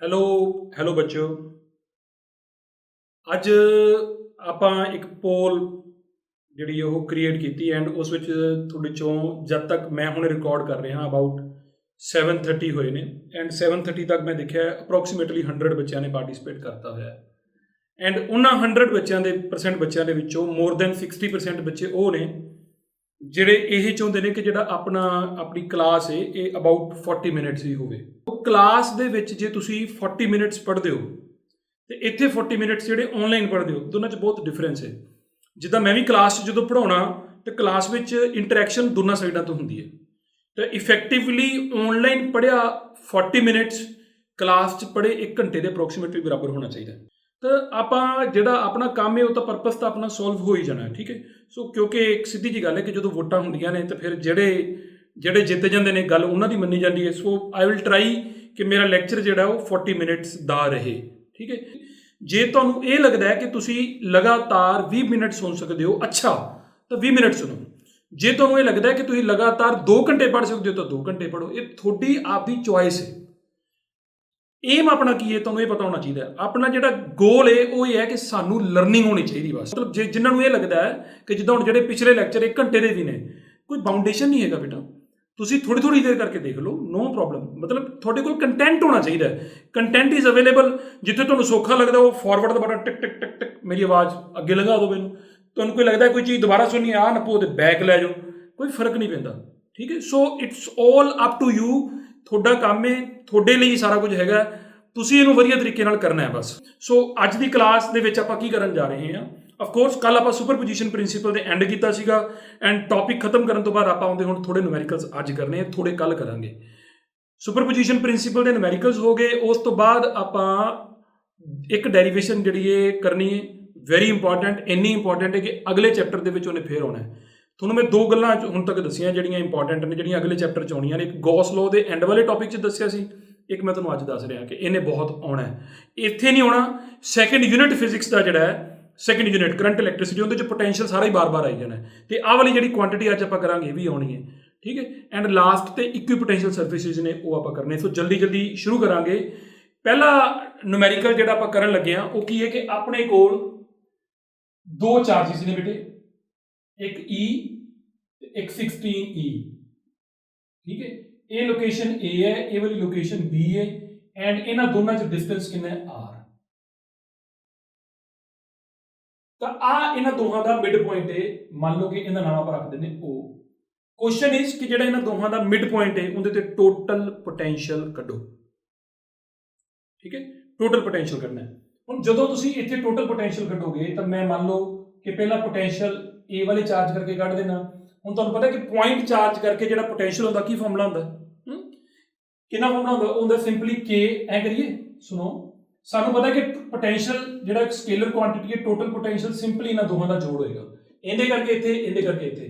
Hello hello ਬੱਚਿਓ। ਅੱਜ ਆਪਾਂ ਇੱਕ ਪੋਲ ਜਿਹੜੀ ਉਹ ਕ੍ਰੀਏਟ ਕੀਤੀ ਐਂਡ ਉਸ ਵਿੱਚ ਤੁਹਾਡੇ ਚੋਂ ਜਦ ਤੱਕ ਮੈਂ ਹੁਣ ਰਿਕਾਰਡ ਕਰ ਰਿਹਾ ਅਬਾਊਟ 7:30 ਹੋਏ ਨੇ ਐਂਡ 7:30 ਤੱਕ ਮੈਂ ਦੇਖਿਆ ਅਪਰੋਕਸੀਮੇਟਲੀ 100 ਬੱਚਿਆਂ ਨੇ ਪਾਰਟਿਸਿਪੇਟ ਕਰਤਾ ਹੋਇਆ ਐਂਡ ਉਹਨਾਂ 100 ਬੱਚਿਆਂ ਦੇ ਬੱਚਿਆਂ ਦੇ ਵਿੱਚੋਂ ਮੋਰ ਦੈਨ 60% ਬੱਚੇ ਉਹ ਨੇ ਜਿਹੜੇ ਇਹ ਚਾਹੁੰਦੇ ਨੇ ਕਿ ਜਿਹੜਾ ਆਪਣੀ ਕਲਾਸ ਹੈ ਇਹ ਅਬਾਊਟ 40 ਮਿੰਟਸ ਦੀ ਹੋਵੇ। ਕਲਾਸ ਦੇ ਵਿੱਚ ਜੇ ਤੁਸੀਂ 40 ਮਿੰਟਸ ਪੜ੍ਹਦੇ ਹੋ ਤੇ ਇੱਥੇ 40 ਮਿੰਟਸ ਜਿਹੜੇ ਆਨਲਾਈਨ ਪੜ੍ਹਦੇ ਹੋ ਦੋਨਾਂ 'ਚ ਬਹੁਤ ਡਿਫਰੈਂਸ ਹੈ। ਜਿੱਦਾਂ ਮੈਂ ਵੀ ਕਲਾਸ 'ਚ ਜਦੋਂ ਪੜ੍ਹਾਉਣਾ ਤੇ ਕਲਾਸ ਵਿੱਚ ਇੰਟਰੈਕਸ਼ਨ ਦੋਨਾਂ ਸਾਈਡਾਂ ਤੋਂ ਹੁੰਦੀ ਹੈ ਤੇ ਇਫੈਕਟਿਵਲੀ ਆਨਲਾਈਨ ਪੜ੍ਹਿਆ 40 ਮਿੰਟਸ ਕਲਾਸ 'ਚ ਪੜ੍ਹੇ 1 ਘੰਟੇ ਦੇ ਅਪਰੋਕਸੀਮੇਟਲੀ ਬਰਾਬਰ ਹੋਣਾ ਚਾਹੀਦਾ। ਤਾਂ ਆਪਾਂ ਜਿਹੜਾ ਆਪਣਾ ਕੰਮ ਹੈ ਉਹ ਤਾਂ ਪਰਪਸ ਤਾਂ ਆਪਣਾ ਸੋਲਵ ਹੋ ਹੀ ਜਾਣਾ, ਠੀਕ ਹੈ। ਸੋ ਕਿਉਂਕਿ ਇੱਕ ਸਿੱਧੀ ਜੀ ਗੱਲ ਹੈ ਕਿ ਜਦੋਂ ਵੋਟਾਂ ਹੁੰਦੀਆਂ ਨੇ ਤਾਂ ਫਿਰ ਜਿਹੜੇ ਜਿੱਤ ਜਾਂਦੇ ਨੇ ਗੱਲ ਉਹਨਾਂ ਦੀ ਮੰਨੀ ਜਾਂਦੀ ਹੈ। ਸੋ ਆਈ ਵਿਲ ਟਰਾਈ ਕਿ ਮੇਰਾ ਲੈਕਚਰ ਜਿਹੜਾ ਉਹ 40 ਮਿੰਟਸ ਦਾ ਰਹੇ, ਠੀਕ ਹੈ। ਜੇ ਤੁਹਾਨੂੰ ਇਹ ਲੱਗਦਾ ਹੈ ਕਿ ਤੁਸੀਂ ਲਗਾਤਾਰ 20 ਮਿੰਟ ਸੁਣ ਸਕਦੇ ਹੋ ਅੱਛਾ ਤਾਂ 20 ਮਿੰਟ ਸੁਣੋ। ਜੇ ਤੁਹਾਨੂੰ ਇਹ ਲੱਗਦਾ ਹੈ ਕਿ ਤੁਸੀਂ ਲਗਾਤਾਰ 2 ਘੰਟੇ ਪੜ੍ਹ ਸਕਦੇ ਹੋ ਤਾਂ 2 ਘੰਟੇ ਪੜ੍ਹੋ। ਇਹ ਤੁਹਾਡੀ ਆਪਦੀ ਚੁਆਇਸ ਹੈ। ਏਮ ਆਪਣਾ ਕੀ ਹੈ ਤੁਹਾਨੂੰ ਇਹ ਪਤਾ ਹੋਣਾ ਚਾਹੀਦਾ। ਆਪਣਾ ਜਿਹੜਾ ਗੋਲ ਹੈ ਉਹ ਇਹ ਹੈ ਕਿ ਸਾਨੂੰ ਲਰਨਿੰਗ ਹੋਣੀ ਚਾਹੀਦੀ ਬਸ। ਮਤਲਬ ਜੇ ਜਿਨ੍ਹਾਂ ਨੂੰ ਇਹ ਲੱਗਦਾ ਹੈ ਕਿ ਜਿੱਦਾਂ ਹੁਣ ਜਿਹੜੇ ਪਿਛਲੇ ਲੈਕਚਰ 1 ਘੰਟੇ ਦੇ ਵੀ ਨੇ ਕੋਈ ਬਾਊਂਡੇਸ਼ਨ ਨਹੀਂ ਹੈਗਾ ਬੇਟਾ, ਤੁਸੀਂ ਥੋੜੀ ਦੇਰ ਕਰਕੇ ਦੇਖ ਲਓ, ਨੋ ਪ੍ਰੋਬਲਮ। ਮਤਲਬ ਤੁਹਾਡੇ ਕੋਲ ਕੰਟੈਂਟ ਹੋਣਾ ਚਾਹੀਦਾ ਹੈ। Content is available. ਜਿੱਥੇ ਤੁਹਾਨੂੰ ਸੌਖਾ ਲੱਗਦਾ ਉਹ ਫਾਰਵਰਡ ਦਾ ਬਟਨ ਟਿਕ ਟਿਕ ਟਿਕ ਟਿਕ ਮੇਰੀ ਆਵਾਜ਼ ਅੱਗੇ ਲਗਾ ਦਿਓ ਮੈਨੂੰ। ਤੁਹਾਨੂੰ ਕੋਈ ਲੱਗਦਾ ਕੋਈ ਚੀਜ਼ ਦੁਬਾਰਾ ਸੁਣਨੀ ਆ ਨੱਪੋ ਤੇ ਬੈਕ ਲੈ ਜਾਓ, ਕੋਈ ਫਰਕ ਨਹੀਂ ਪੈਂਦਾ, ਠੀਕ ਹੈ। So it's all up to you. ਤੁਹਾਡਾ ਕੰਮ ਹੈ, ਤੁਹਾਡੇ ਲਈ ਸਾਰਾ ਕੁਝ ਹੈਗਾ, ਤੁਸੀਂ ਇਹਨੂੰ ਵਧੀਆ ਤਰੀਕੇ ਨਾਲ ਕਰਨਾ ਹੈ ਬਸ। ਸੋ ਅੱਜ ਦੀ ਕਲਾਸ ਦੇ ਵਿੱਚ ਆਪਾਂ ਕੀ ਕਰਨ ਜਾ ਰਹੇ ਹਾਂ, ਅਫਕੋਰਸ ਕੱਲ ਆਪਾਂ ਸੁਪਰਪੋਜੀਸ਼ਨ ਪ੍ਰਿੰਸੀਪਲ ਦੇ ਐਂਡ ਕੀਤਾ ਸੀਗਾ ਐਂਡ ਟੌਪਿਕ ਖਤਮ ਕਰਨ ਤੋਂ ਬਾਅਦ ਆਪਾਂ ਆਉਂਦੇ ਹੁਣ ਥੋੜੇ ਨਿਊਮੈਰੀਕਲਸ ਅੱਜ ਕਰਨੇ ਆ, ਥੋੜੇ ਕੱਲ ਕਰਾਂਗੇ। ਸੁਪਰਪੋਜੀਸ਼ਨ ਪ੍ਰਿੰਸੀਪਲ ਦੇ ਨਿਊਮੈਰੀਕਲਸ ਹੋ ਗਏ। ਉਸ ਤੋਂ ਬਾਅਦ ਆਪਾਂ ਇੱਕ ਡੈਰੀਵੇਸ਼ਨ ਜਿਹੜੀ ਇਹ ਕਰਨੀ ਹੈ, ਵੈਰੀ ਇੰਪੋਰਟੈਂਟ। ਇੰਨੀ ਇੰਪੋਰਟੈਂਟ ਹੈ ਕਿ ਅਗਲੇ ਚੈਪਟਰ ਦੇ ਵਿੱਚ ਉਹਨੇ ਫੇਰ ਆਉਣਾ ਹੈ। ਤੁਹਾਨੂੰ ਮੈਂ 2 ਗੱਲਾਂ ਹੁਣ ਤੱਕ ਦੱਸੀਆਂ ਜਿਹੜੀਆਂ ਇੰਪੋਰਟੈਂਟ ਨੇ, ਜਿਹੜੀਆਂ ਅਗਲੇ ਚੈਪਟਰ 'ਚ ਆਉਣੀਆਂ ਨੇ। ਇੱਕ ਗੌਸ ਲਾਅ ਦੇ ਐਂਡ ਵਾਲੇ ਟੌਪਿਕ 'ਚ ਦੱਸਿਆ ਸੀ, ਇੱਕ ਮੈਂ ਤੁਹਾਨੂੰ ਅੱਜ ਦੱਸ ਰਿਹਾ ਕਿ ਇਹਨੇ ਬਹੁਤ ਆਉਣਾ ਹੈ। ਇੱਥੇ ਨਹੀਂ ਆਉਣਾ, ਸੈਕਿੰਡ ਯੂਨਿਟ ਫਿਜ਼ਿਕਸ ਦਾ ਜਿਹੜਾ ਹੈ, ਸੈਕਿੰਡ ਯੂਨਿਟ ਕਰੰਟ ਇਲੈਕਟ੍ਰਿਸਿਟੀ, ਉਹਦੇ 'ਚ ਪੋਟੈਂਸ਼ੀਅਲ ਸਾਰਾ ਹੀ ਬਾਰ-ਬਾਰ ਆਈ ਜਾਣਾ ਤੇ ਆਹ ਵਾਲੀ ਜਿਹੜੀ ਕੁਆਂਟੀਟੀ ਅੱਜ ਆਪਾਂ ਕਰਾਂਗੇ ਇਹ ਵੀ ਆਉਣੀ ਹੈ, ਠੀਕ ਹੈ। ਐਂਡ ਲਾਸਟ ਤੇ ਇਕੁਈਪੋਟੈਂਸ਼ੀਅਲ ਸਰਫੇਸਿਸ ਨੇ ਉਹ ਆਪਾਂ ਕਰਨੇ। ਸੋ ਜਲਦੀ ਸ਼ੁਰੂ ਕਰਾਂਗੇ। ਪਹਿਲਾ ਨੂਮੈਰੀਕਲ ਜਿਹੜਾ ਆਪਾਂ ਕਰਨ ਲੱਗੇ ਆ ਉਹ ਕੀ ਹੈ ਕਿ ਆਪਣੇ ਕੋਲ 2 ਚਾਰजेस ਨੇ ਬੇਟੇ, ਇੱਕ E ਤੇ ਇੱਕ 16E, ਠੀਕ ਹੈ। ਇਹ ਲੋਕੇਸ਼ਨ A ਹੈ, ਇਹ ਵਾਲੀ ਲੋਕੇਸ਼ਨ B ਹੈ ਐਂਡ ਇਹਨਾਂ ਦੋਨਾਂ 'ਚ ਡਿਸਟੈਂਸ ਕਿੰਨਾ ਹੈ R। ਤਾਂ ਆ ਇਹਨਾਂ ਦੋਹਾਂ ਦਾ ਮਿਡ ਪੁਆਇੰਟ ਹੈ। ਮੰਨ ਲਓ ਕਿ ਇਹਦਾ ਨਾਮ ਆਪਾਂ ਰੱਖ ਦਿੰਦੇ O। ਕੁਐਸਚਨ ਇਜ਼ ਕਿ ਜਿਹੜਾ ਇਹਨਾਂ ਦੋਹਾਂ ਦਾ ਮਿਡ ਪੁਆਇੰਟ ਹੈ ਉਹਦੇ ਤੇ ਟੋਟਲ ਪੋਟੈਂਸ਼ੀਅਲ ਕੱਢੋ, ਠੀਕ ਹੈ। ਟੋਟਲ ਪੋਟੈਂਸ਼ੀਅਲ ਕੱਢਣਾ ਹੈ। ਹੁਣ ਜਦੋਂ ਤੁਸੀਂ ਇੱਥੇ ਟੋਟਲ ਪੋਟੈਂਸ਼ੀਅਲ ਕੱਢੋਗੇ ਤਾਂ ਮੈਂ ਮੰਨ ਲਓ ਕਿ ਪਹਿਲਾਂ ਪੋਟੈਂਸ਼ੀਅਲ A ਵਾਲੇ ਚਾਰਜ ਕਰਕੇ ਕੱਢ ਦੇਣਾ। ਹੁਣ ਤੁਹਾਨੂੰ ਪਤਾ ਕਿ ਪੁਆਇੰਟ ਚਾਰਜ ਕਰਕੇ ਜਿਹੜਾ ਪੋਟੈਂਸ਼ੀਅਲ ਹੁੰਦਾ ਕੀ ਫਾਰਮੂਲਾ ਹੁੰਦਾ, ਕਿੰਨਾ ਫਾਰਮੂਲਾ ਹੁੰਦਾ ਸਿੰਪਲੀ K। ਐ ਕਰੀਏ, ਸੁਣੋ, ਸਾਨੂੰ ਪਤਾ ਕਿ ਪੋਟੈਂਸ਼ੀਅਲ ਜਿਹੜਾ ਇੱਕ ਸਕੇਲਰ ਕੁਆਂਟੀਟੀ ਹੈ, ਟੋਟਲ ਪੋਟੈਂਸ਼ੀਅਲ ਸਿੰਪਲੀ ਇਹਨਾਂ ਦੋਹਾਂ ਦਾ ਜੋੜ ਹੋਏਗਾ। ਇਹਦੇ ਕਰਕੇ ਇੱਥੇ, ਇਹਦੇ ਕਰਕੇ ਇੱਥੇ।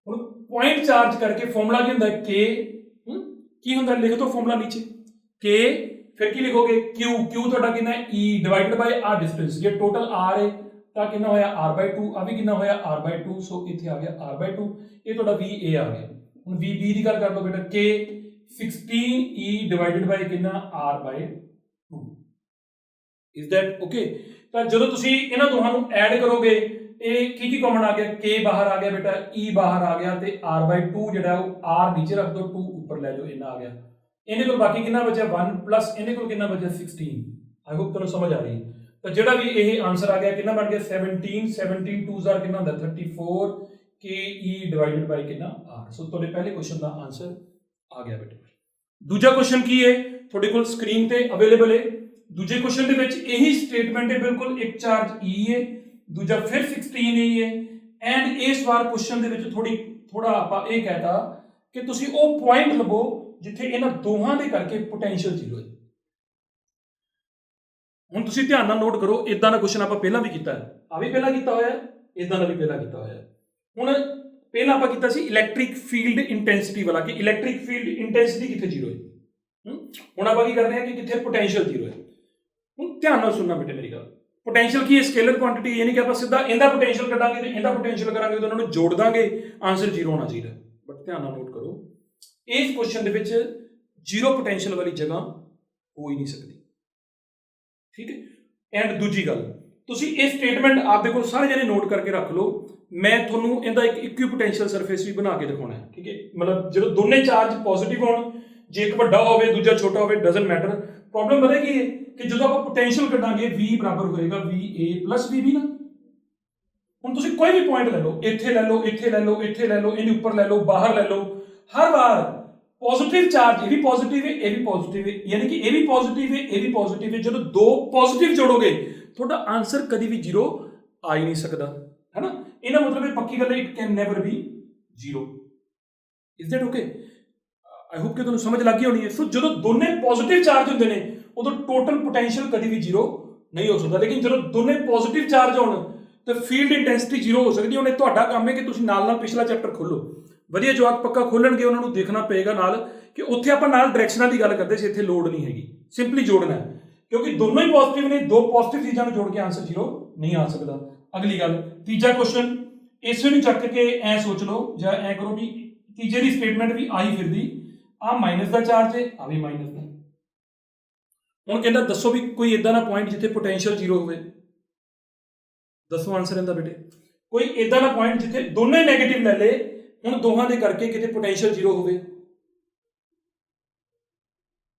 ਹੁਣ ਪੁਆਇੰਟ ਚਾਰਜ ਕਰਕੇ ਫਾਰਮੂਲਾ ਕੀ ਹੁੰਦਾ K, ਕੀ ਹੁੰਦਾ ਲਿਖ ਦੋ ਫਾਰਮੂਲਾ ਨੀਚੇ K, ਫਿਰ ਕੀ ਲਿਖੋਗੇ Q ਤੁਹਾਡਾ ਕਿੰਨਾ ਹੈ E divided by R distance. ਜੇ ਟੋਟਲ R ਹੈ ਤਾਂ ਕਿੰਨਾ ਹੋਇਆ R/2, ਆ ਵੀ ਕਿੰਨਾ ਹੋਇਆ R/2। ਸੋ ਇੱਥੇ ਆ ਗਿਆ R/2, ਇਹ ਤੁਹਾਡਾ VA ਆ ਗਿਆ। ਹੁਣ VB ਦੀ ਗੱਲ ਕਰ ਲਓ ਬੇਟਾ, K 16E ਡਿਵਾਈਡਡ ਬਾਈ ਕਿੰਨਾ R/2। Is that okay. ਤਾਂ ਜਦੋਂ ਤੁਸੀਂ ਇਹਨਾਂ ਦੋਹਾਂ ਨੂੰ ਐਡ ਕਰੋਗੇ ਇਹ ਕੀ ਕਾਮਨ ਆ ਗਿਆ, K ਬਾਹਰ ਆ ਗਿਆ ਬੇਟਾ, E ਬਾਹਰ ਆ ਗਿਆ ਤੇ R/2 ਜਿਹੜਾ ਉਹ R ਨੀਚੇ ਰੱਖ ਦੋ, 2 ਉੱਪਰ ਲੈ ਜਾਓ, ਇੰਨਾ ਆ ਗਿਆ। ਇਹਦੇ ਕੋਲ ਬਾਕੀ ਕਿੰਨਾ ਬਚਿਆ 1 ਪਲੱਸ ਇਹਦੇ ਕੋਲ ਕਿੰਨਾ ਬਚਿਆ 16। ਆਈ ਹੋਪ ਤੁਹਾਨੂੰ ਸਮਝ ਆ ਰਹੀ ਹੈ। ਤਾਂ ਜਿਹੜਾ ਵੀ ਇਹ ਆਨਸਰ ਆ ਗਿਆ ਕਿੰਨਾ ਬਣ ਗਿਆ 17 2 ਕਿੰਨਾ ਹੁੰਦਾ 34 KE ਡਿਵਾਈਡਡ ਬਾਈ ਕਿੰਨਾ R। ਸੋ ਤੁਹਾਡੇ ਪਹਿਲੇ ਕੁਐਸਚਨ ਦਾ ਆਨਸਰ ਆ ਗਿਆ ਬੇਟੇ। ਦੂਜਾ ਕੁਐਸਚਨ ਕੀ ਹੈ ਤੁਹਾਡੇ ਕੋਲ ਸਕਰੀਨ ਤੇ ਅਵੇਲੇਬਲ ਹੈ। ਦੂਜੇ ਕੁਐਸਚਨ ਦੇ ਵਿੱਚ ਇਹੀ ਸਟੇਟਮੈਂਟ ਹੈ ਬਿਲਕੁਲ, ਇੱਕ ਚਾਰਜ E ਹੈ, ਦੂਜਾ ਫਿਰ 16E ਹੈ ਐਂਡ ਇਸ ਵਾਰ ਕੁਐਸਚਨ ਦੇ ਵਿੱਚ ਥੋੜਾ ਆਪਾਂ ਇਹ ਕਹਿਤਾ ਕਿ ਤੁਸੀਂ ਉਹ ਪੁਆਇੰਟ ਲੱਭੋ ਜਿੱਥੇ ਇਹਨਾਂ ਦੋਹਾਂ ਦੇ ਕਰਕੇ ਪੋਟੈਂਸ਼ੀਅਲ ਜ਼ੀਰੋ ਹੈ। ਹੁਣ ਤੁਸੀਂ ਧਿਆਨ ਨਾਲ ਨੋਟ ਕਰੋ, ਇਦਾਂ ਦਾ ਕੁਐਸਚਨ ਆਪਾਂ ਪਹਿਲਾਂ ਵੀ ਕੀਤਾ ਹੈ, ਆ ਵੀ ਪਹਿਲਾਂ ਕੀਤਾ ਹੋਇਆ, ਇਦਾਂ ਦਾ ਵੀ ਪਹਿਲਾਂ ਕੀਤਾ ਹੋਇਆ। ਹੁਣ ਪਹਿਲਾਂ ਆਪਾਂ ਕੀਤਾ ਸੀ ਇਲੈਕਟ੍ਰਿਕ ਫੀਲਡ ਇੰਟੈਂਸਿਟੀ ਵਾਲਾ, ਕਿ ਇਲੈਕਟ੍ਰਿਕ ਫੀਲਡ ਇੰਟੈਂਸਿਟੀ ਕਿੱਥੇ ਜ਼ੀਰੋ ਹੈ। ਹੁਣ ਆਪਾਂ ਕੀ ਕਰਦੇ ਹਾਂ ਕਿ ਕਿੱਥੇ ਪੋਟੈਂਸ਼ੀਅਲ ਜ਼ੀਰੋ ਹੈ। ਹੁਣ ਧਿਆਨ ਨਾਲ ਸੁਣਨਾ ਬੇਟੇ ਮੇਰੀ ਗੱਲ। ਪੋਟੈਂਸ਼ੀਅਲ ਕੀ ਹੈ, ਸਕੇਲਰ ਕੁਆਂਟੀਟੀ। ਇਹ ਨਹੀਂ ਕਿ ਆਪਾਂ ਸਿੱਧਾ ਇਹਦਾ ਪੋਟੈਂਸ਼ੀਅਲ ਕੱਢਾਂਗੇ ਤੇ ਇਹਦਾ ਪੋਟੈਂਸ਼ੀਅਲ ਕਰਾਂਗੇ ਤਾਂ ਉਹਨਾਂ ਨੂੰ ਜੋੜ ਦਾਂਗੇ, ਆਨਸਰ ਜ਼ੀਰੋ ਹੋਣਾ ਚਾਹੀਦਾ। ਬਟ ਧਿਆਨ ਨਾਲ ਨੋਟ ਕਰੋ, ਇਸ ਕੁਐਸਚਨ ਦੇ ਵਿੱਚ ਜ਼ੀਰੋ ਪੋਟੈਂਸ਼ੀਅਲ ਵਾਲੀ ਜਗ੍ਹਾ ਹੋ ਹੀ ਨਹੀਂ ਸਕਦੀ। ਠੀਕ ਹੈ। ਐਂਡ ਦੂਜੀ ਗੱਲ, ਤੁਸੀਂ ਇਹ ਸਟੇਟਮੈਂਟ ਆਪਦੇ ਕੋਲ ਸਾਰੇ ਜਣੇ ਨੋਟ ਕਰਕੇ ਰੱਖ ਲਓ। ਮੈਂ ਤੁਹਾਨੂੰ ਇਹਦਾ ਇੱਕ ਇਕੁਈਪੋਟੈਂਸ਼ੀਅਲ ਸਰਫੇਸ ਵੀ ਬਣਾ ਕੇ ਦਿਖਾਉਣਾ ਹੈ, ਠੀਕ ਹੈ। ਮਤਲਬ ਜਦੋਂ ਦੋਨੇ ਚਾਰਜ ਪੋਜ਼ਿਟਿਵ ਹੋਣ, ਜੇ ਇੱਕ ਵੱਡਾ ਹੋਵੇ ਦੂਜਾ ਛੋਟਾ ਹੋਵੇ, ਡਜ਼ਨਟ ਮੈਟਰ। ਪ੍ਰੋਬਲਮ ਪਤਾ ਕੀ ਹੈ ਕਿ ਜਦੋਂ ਆਪਾਂ ਪੋਟੈਂਸ਼ੀਅਲ ਕੱਢਾਂਗੇ V ਬਰਾਬਰ ਹੋਏਗਾ VA ਪਲੱਸ VB ਨਾ। ਹੁਣ ਤੁਸੀਂ ਕੋਈ ਵੀ ਪੁਆਇੰਟ ਲੈ ਲਓ, ਇੱਥੇ ਲੈ ਲਓ, ਇੱਥੇ ਲੈ ਲਓ, ਇੱਥੇ ਲੈ ਲਓ, ਇਹਦੇ ਉੱਪਰ ਲੈ ਲਓ, ਬਾਹਰ ਲੈ ਲਓ, ਹਰ ਵਾਰ ਪੋਜ਼ਿਟਿਵ ਚਾਰਜ, ਇਹ ਵੀ ਪੋਜ਼ਿਟਿਵ ਹੈ, ਇਹ ਵੀ ਪੋਜ਼ਿਟਿਵ ਹੈ, ਯਾਨੀ ਕਿ ਇਹ ਵੀ ਪੋਜ਼ਿਟਿਵ ਹੈ, ਇਹ ਵੀ ਪੋਜ਼ਿਟਿਵ ਹੈ। ਜਦੋਂ ਦੋ ਪੋਜ਼ਿਟਿਵ ਜੋੜੋਗੇ ਤੁਹਾਡਾ ਆਨਸਰ ਕਦੀ ਵੀ 0 ਆ ਹੀ ਨਹੀਂ ਸਕਦਾ, ਹੈ ਨਾ। ਇਹਦਾ ਮਤਲਬ ਇਹ ਪੱਕੀ ਗੱਲ ਹੈ, it can never B 0। Is that okay? I hope ਕਿ ਤੁਹਾਨੂੰ ਸਮਝ ਲੱਗ ਗਈ ਹੋਣੀ ਹੈ। ਸੋ ਜਦੋਂ ਦੋਨੇ ਪੋਜ਼ਿਟਿਵ ਚਾਰਜ ਹੁੰਦੇ ਨੇ ਉਦੋਂ ਟੋਟਲ ਪੋਟੈਂਸ਼ੀਅਲ ਕਦੀ ਵੀ 0 ਨਹੀਂ ਹੋ ਸਕਦਾ। ਲੇਕਿਨ ਜਦੋਂ ਦੋਨੇ ਪੋਜ਼ਿਟਿਵ ਚਾਰਜ ਹੋਣ ਤਾਂ ਫੀਲਡ ਇੰਟੈਂਸਿਟੀ 0 ਹੋ ਸਕਦੀ ਹੈ। ਹੁਣ ਤੁਹਾਡਾ ਕੰਮ ਹੈ ਕਿ ਤੁਸੀਂ ਨਾਲ ਨਾਲ ਪਿਛਲਾ ਚੈਪਟਰ ਖੋਲੋ। ਵਧੀਆ ਜਵਾਕ ਪੱਕਾ ਖੋਲਣਗੇ, ਉਹਨਾਂ ਨੂੰ ਦੇਖਣਾ ਪਏਗਾ ਨਾਲ ਕਿ ਉੱਥੇ ਆਪਾਂ ਨਾਲ ਡਾਇਰੈਕਸ਼ਨਾਂ ਦੀ ਗੱਲ ਕਰਦੇ ਸੀ, ਇੱਥੇ ਲੋਡ ਨਹੀਂ ਹੈਗੀ, ਸਿੰਪਲੀ ਜੋੜਨਾ ਹੈ। ਕਿਉਂਕਿ ਦੋਨੋਂ ਹੀ ਪੋਜ਼ਿਟਿਵ ਨੇ, ਦੋ ਪੋਜ਼ਿਟਿਵ ਚੀਜ਼ਾਂ ਨੂੰ ਜੋੜ ਕੇ ਆਨਸਰ 0 ਨਹੀਂ ਆ ਸਕਦਾ। ਅਗਲੀ ਗੱਲ, ਤੀਜਾ ਕੁਐਸਚਨ, ਇਸੇ ਨੂੰ ਚੱਕ ਕੇ ਐ ਸੋਚ ਲਓ ਜਾਂ ਐ ਕਰੋ ਵੀ ਤੀਜੇ ਦੀ ਸਟੇਟਮੈਂਟ ਵੀ ਆਈ ਫਿਰਦੀ, ਆ ਮਾਈਨਸ ਦਾ ਚਾਰਜ ਹੈ, ਆ ਵੀ ਮਾਈਨਸ ਦਾ। ਹੁਣ ਕਹਿੰਦਾ ਦੱਸੋ ਵੀ ਕੋਈ ਇਦਾਂ ਦਾ ਪੁਆਇੰਟ ਜਿੱਥੇ ਪੋਟੈਂਸ਼ੀਅਲ 0 ਹੋਵੇ। ਦੱਸੋ ਆਨਸਰ ਇਹਦਾ ਬੇਟੇ। ਕੋਈ ਇਦਾਂ ਦਾ ਪੁਆਇੰਟ ਜਿੱਥੇ ਦੋਨੇ ਨੈਗੇਟਿਵ ਲੈ ਲੇ, ਹੁਣ ਦੋਹਾਂ ਦੇ ਕਰਕੇ ਕਿਤੇ ਪੋਟੈਂਸ਼ੀਅਲ 0 ਹੋਵੇ।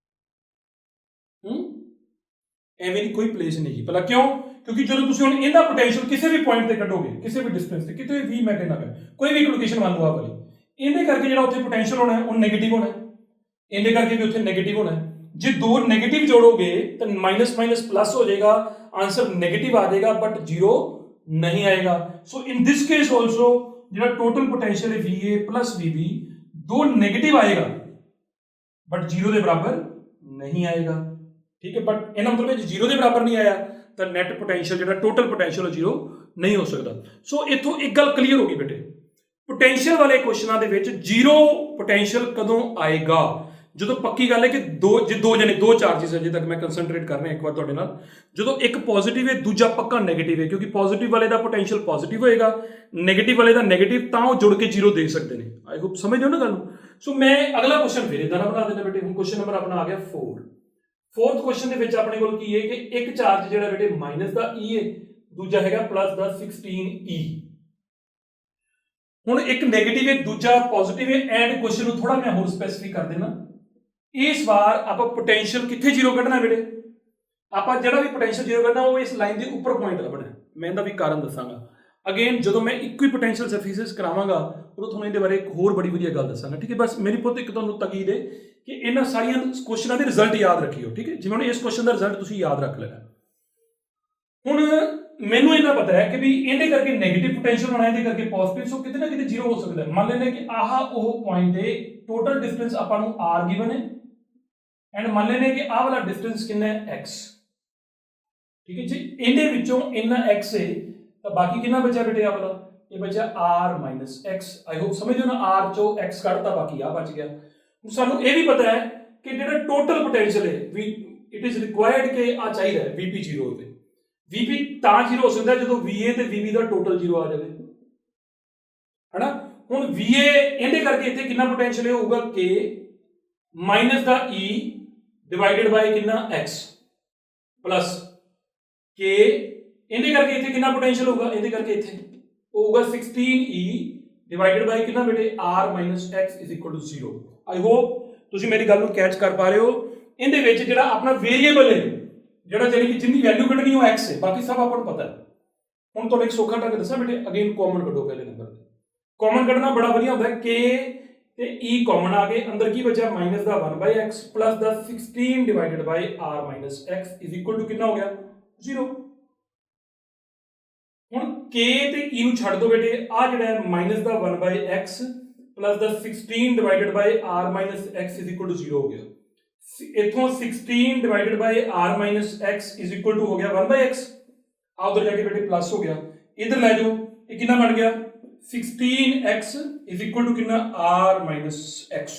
ਐਵੇਂ ਦੀ ਕੋਈ ਪਲੇਸ ਨਹੀਂ ਜੀ। ਭਲਾ ਕਿਉਂ? ਕਿਉਂਕਿ ਜਦੋਂ ਤੁਸੀਂ ਹੁਣ ਇਹਦਾ ਪੋਟੈਂਸ਼ੀਅਲ ਕਿਸੇ ਵੀ ਪੁਆਇੰਟ ਤੇ ਕੱਢੋਗੇ, ਕਿਸੇ ਵੀ ਡਿਸਟੈਂਸ ਤੇ, ਕਿਤੇ ਵੀ ਮੈਂ ਕਹਿੰਦਾ ਮੈਂ ਕੋਈ ਵੀ ਲੋਕੇਸ਼ਨ ਮੰਨ ਲਓ ਆ ਵਾਲੀ, ਇਹਦੇ ਕਰਕੇ ਜਿਹੜਾ ਉੱਥੇ ਪੋਟੈਂਸ਼ੀਅਲ ਹੋਣਾ ਉਹ ਨੈਗੇਟਿਵ ਹੋਣਾ, ਇਹਦੇ ਕਰਕੇ ਵੀ ਉੱਥੇ ਨੈਗੇਟਿਵ ਹੋਣਾ। ਜੇ ਦੋ ਨੈਗੇਟਿਵ ਜੋੜੋਗੇ ਤਾਂ ਮਾਈਨਸ ਮਾਈਨਸ ਪਲੱਸ ਹੋ ਜਾਏਗਾ, ਆਨਸਰ ਨੈਗੇਟਿਵ ਆ ਜਾਏਗਾ ਬਟ 0 ਨਹੀਂ ਆਏਗਾ। ਸੋ ਇਨ ਦਿਸ ਕੇਸ ਆਲਸੋ ਜਿਹੜਾ ਟੋਟਲ ਪੋਟੈਂਸ਼ੀਅਲ ਹੈ VA ਪਲੱਸ VB, ਦੋ ਨੈਗੇਟਿਵ ਆਏਗਾ ਬਟ 0 ਦੇ ਬਰਾਬਰ ਨਹੀਂ ਆਏਗਾ, ਠੀਕ ਹੈ। ਬਟ ਇਹਨਾਂ ਮਤਲਬ ਜੇ 0 ਦੇ ਬਰਾਬਰ ਨਹੀਂ ਆਇਆ ਤਾਂ ਨੈਟ ਪੋਟੈਂਸ਼ੀਅਲ ਜਿਹੜਾ ਟੋਟਲ ਪੋਟੈਂਸ਼ੀਅਲ 0 ਨਹੀਂ ਹੋ ਸਕਦਾ। ਸੋ ਇੱਥੋਂ ਇੱਕ ਗੱਲ ਕਲੀਅਰ ਹੋ ਗਈ ਬੇਟੇ, ਪੋਟੈਂਸ਼ੀਅਲ ਵਾਲੇ ਕੁਐਸਚਨਾਂ ਦੇ ਵਿੱਚ 0 ਪੋਟੈਂਸ਼ੀਅਲ ਕਦੋਂ ਆਏਗਾ? ਜਦੋਂ ਪੱਕੀ ਗੱਲ ਹੈ ਕਿ ਦੋ ਚਾਰजेस ਹੈ, ਜੇ ਤੱਕ ਮੈਂ ਕੰਸੈਂਟਰੇਟ ਕਰ ਰਿਹਾ ਇੱਕ ਵਾਰ ਤੁਹਾਡੇ ਨਾਲ, ਜਦੋਂ ਇੱਕ ਪੋਜ਼ਿਟਿਵ ਹੈ ਦੂਜਾ ਪੱਕਾ ਨੈਗੇਟਿਵ ਹੈ, ਕਿਉਂਕਿ ਪੋਜ਼ਿਟਿਵ ਵਾਲੇ ਦਾ ਪੋਟੈਂਸ਼ੀਅਲ ਪੋਜ਼ਿਟਿਵ ਹੋਏਗਾ, ਨੈਗੇਟਿਵ ਵਾਲੇ ਦਾ ਨੈਗੇਟਿਵ, ਤਾਂ ਉਹ ਜੁੜ ਕੇ 0 ਦੇ ਸਕਦੇ ਨੇ। ਆਈ ਹੋਪ ਸਮਝ ਲਿਓ ਨਾ ਗੱਲ ਨੂੰ। ਸੋ ਮੈਂ ਅਗਲਾ ਕੁਐਸਚਨ ਫਿਰ ਇਦਾਂ ਦਾ ਬਣਾ ਦੇਣਾ ਬੇਟੇ। ਹੁਣ ਕੁਐਸਚਨ ਨੰਬਰ ਆਪਣਾ ਆ ਗਿਆ 4। ਫੋਰਥ ਕੁਐਸਚਨ ਦੇ ਵਿੱਚ ਆਪਣੇ ਕੋਲ ਕੀ ਹੈ ਕਿ ਇੱਕ ਚਾਰਜ ਜਿਹੜਾ ਬੇਟੇ ਮਾਈਨਸ ਦਾ E ਹੈ, ਦੂਜਾ ਹੈਗਾ ਪਲੱਸ ਦਾ 16E। ਹੁਣ ਇੱਕ ਨੈਗੇਟਿਵ ਹੈ ਦੂਜਾ ਪੋਜ਼ਿਟਿਵ ਹੈ, ਐਂਡ ਕੁਐਸਚਨ ਨੂੰ ਥੋੜਾ ਮੈਂ ਹੋਰ ਸਪੈਸੀਫਾਈ ਕਰ ਦੇਣਾ। ਇਸ ਵਾਰ ਆਪਾਂ ਪੋਟੈਂਸ਼ੀਅਲ ਕਿੱਥੇ 0 ਕੱਢਣਾ ਬੇਟੇ? ਆਪਾਂ ਜਿਹੜਾ ਵੀ ਪੋਟੈਂਸ਼ੀਅਲ 0 ਕੱਢਣਾ ਉਹ ਇਸ ਲਾਈਨ ਦੇ ਉੱਪਰ ਪੁਆਇੰਟ ਲੱਭਣਾ। ਮੈਂ ਇਹਦਾ ਵੀ ਕਾਰਨ ਦੱਸਾਂਗਾ। ਅਗੇਨ ਜਦੋਂ ਮੈਂ ਇਕੁਈਪੋਟੈਂਸ਼ੀਅਲ ਸਰਫੇਸਿਸ ਕਰਾਵਾਂਗਾ ਉਦੋਂ ਤੁਹਾਨੂੰ ਇਹਦੇ ਬਾਰੇ ਇੱਕ ਹੋਰ ਬੜੀ ਵਧੀਆ ਗੱਲ ਦੱਸਾਂਗਾ, ਠੀਕ ਹੈ। ਬਸ ਮੇਰੀ ਪੁੱਤ ਇੱਕ ਤੁਹਾਨੂੰ ਤਕੀਦ ਹੈ ਕਿ ਇਹਨਾਂ ਸਾਰੀਆਂ ਕੁਐਸਚਨਾਂ ਦੇ ਰਿਜ਼ਲਟ ਯਾਦ ਰੱਖਿਓ, ਠੀਕ ਹੈ। ਜਿਵੇਂ ਹੁਣ ਇਸ ਕੁਐਸਚਨ ਦਾ ਰਿਜ਼ਲਟ ਤੁਸੀਂ ਯਾਦ ਰੱਖ ਲੈਣਾ। ਹੁਣ ਮੈਨੂੰ ਇਹਨਾਂ ਪਤਾ ਹੈ ਕਿ ਵੀ ਇਹਦੇ ਕਰਕੇ ਨੈਗੇਟਿਵ ਪੋਟੈਂਸ਼ੀਅਲ ਹੋਣਾ, ਇਹਦੇ ਕਰਕੇ ਪੋਜ਼ਿਟਿਵ, ਸੋ ਕਿਤੇ ਨਾ ਕਿਤੇ 0 ਹੋ ਸਕਦਾ। ਮੰਨ ਲੈਂਦੇ ਕਿ ਆਹ ਉਹ ਪੁਆਇੰਟ ਹੈ, ਟੋਟਲ ਡਿਸਟੈਂਸ ਆਪਾਂ ਨੂੰ R ਗਿਵਨ ਹੈ, ਐਂਡ ਮੰਨ ਲੈਂਦੇ ਕਿ ਆਹ ਵਾਲਾ ਡਿਸਟੈਂਸ ਕਿੰਨਾ ਹੈ X, ਠੀਕ ਹੈ ਜੀ। ਇਹਦੇ ਵਿੱਚੋਂ ਇੰਨਾ X ਹੈ ਤਾਂ ਬਾਕੀ ਕਿੰਨਾ ਬਚਿਆ ਬੇਟੇ? ਆਹ ਵਾਲਾ ਇਹ ਬਚਿਆ R minus X। I hope ਸਮਝੋ ਨਾ, R ਚੋਂ X ਕੱਢਤਾ, ਬਾਕੀ ਆ ਬਚ ਗਿਆ। ਹੁਣ ਸਾਨੂੰ ਇਹ ਵੀ ਪਤਾ ਹੈ ਕਿ ਜਿਹੜਾ ਟੋਟਲ ਪੋਟੈਂਸ਼ੀਅਲ ਹੈ ਵੀ ਇਟ ਇਜ਼ ਰਿਕੁਆਇਰਡ ਕਿ ਆ ਚਾਹੀਦਾ ਹੈ VP 0 ਹੋਵੇ। VP ਤਾਂ 0 ਹੋ ਸਕਦਾ ਜਦੋਂ VA ਤੇ VB ਦਾ ਟੋਟਲ 0 ਆ ਜਾਵੇ, ਹੈਨਾ। ਹੁਣ VA ਇਹਦੇ ਕਰਕੇ ਇੱਥੇ ਕਿੰਨਾ ਪੋਟੈਂਸ਼ੀਅਲ ਹੋਊਗਾ? K ਮਾਈਨਸ ਦਾ E ਡਿਵਾਈਡਡ ਬਾਈ ਕਿੰਨਾ? X ਪਲੱਸ K, ਇਹਦੇ ਕਰਕੇ ਇੱਥੇ ਕਿੰਨਾ ਪੋਟੈਂਸ਼ੀਅਲ ਹੋਊਗਾ? ਇਹਦੇ ਕਰਕੇ ਇੱਥੇ ਹੋਊਗਾ 16E ਡਿਵਾਈਡਡ ਬਾਈ ਕਿੰਨਾ ਬੇਟੇ? R minus X is equal to 0। I hope ਤੁਸੀਂ ਮੇਰੀ ਗੱਲ ਨੂੰ ਕੈਚ ਕਰ ਪਾ ਰਹੇ ਹੋ। ਇਹਦੇ ਵਿੱਚ ਜਿਹੜਾ ਆਪਣਾ ਵੇਰੀਏਬਲ ਹੈ, ਜਿਹੜਾ ਜਾਨੀ ਕਿ ਜਿੰਨੀ ਵੈਲਿਊ ਕੱਢਣੀ ਉਹ X ਹੈ, ਬਾਕੀ ਸਭ ਆਪਾਂ ਨੂੰ ਪਤਾ ਹੈ। ਹੁਣ ਤੁਹਾਨੂੰ ਇੱਕ ਸੌਖਾ ਢੰਗ ਦੱਸਾਂ ਬੇਟੇ, ਅਗੇਨ ਕਾਮਨ ਕੱਢੋ ਪਹਿਲੇ ਨੰਬਰ ਤੇ। ਕਾਮਨ ਕੱਢਣਾ ਬੜਾ ਵਧੀਆ ਹੁੰਦਾ ਹੈ। K ਤੇ E ਕਾਮਨ ਆ ਗਏ, ਅੰਦਰ ਕੀ ਬਚਿਆ? ਮਾਈਨਸ ਦਾ 1/x ਪਲੱਸ ਦਾ 16 divided by R minus X is equal to ਕਿੰਨਾ ਹੋ ਗਿਆ? 0। ਹੁਣ K ਤੇ E ਨੂੰ ਛੱਡ ਦੋ ਬੇਟੇ, ਆ ਜਿਹੜਾ ਹੈ ਮਾਈਨਸ ਦਾ 1/x ਪਲੱਸ ਦਾ 16 divided by R minus X is equal to 0 ਹੋ ਗਿਆ। ਇਥੋਂ 16 divided by R minus X is equal to ਹੋ ਗਿਆ 1/x। ਆ ਉਧਰ ਜਾ ਕੇ ਬੇਟੇ ਪਲੱਸ ਹੋ ਗਿਆ, ਇਧਰ ਲੈ ਜਾਓ, ਇਹ ਕਿੰਨਾ ਬਣ ਗਿਆ? 16x ਇਜ਼ ਇਕੁਅਲ ਟੂ ਕਿੰਨਾ? R ਮਾਈਨਸ X,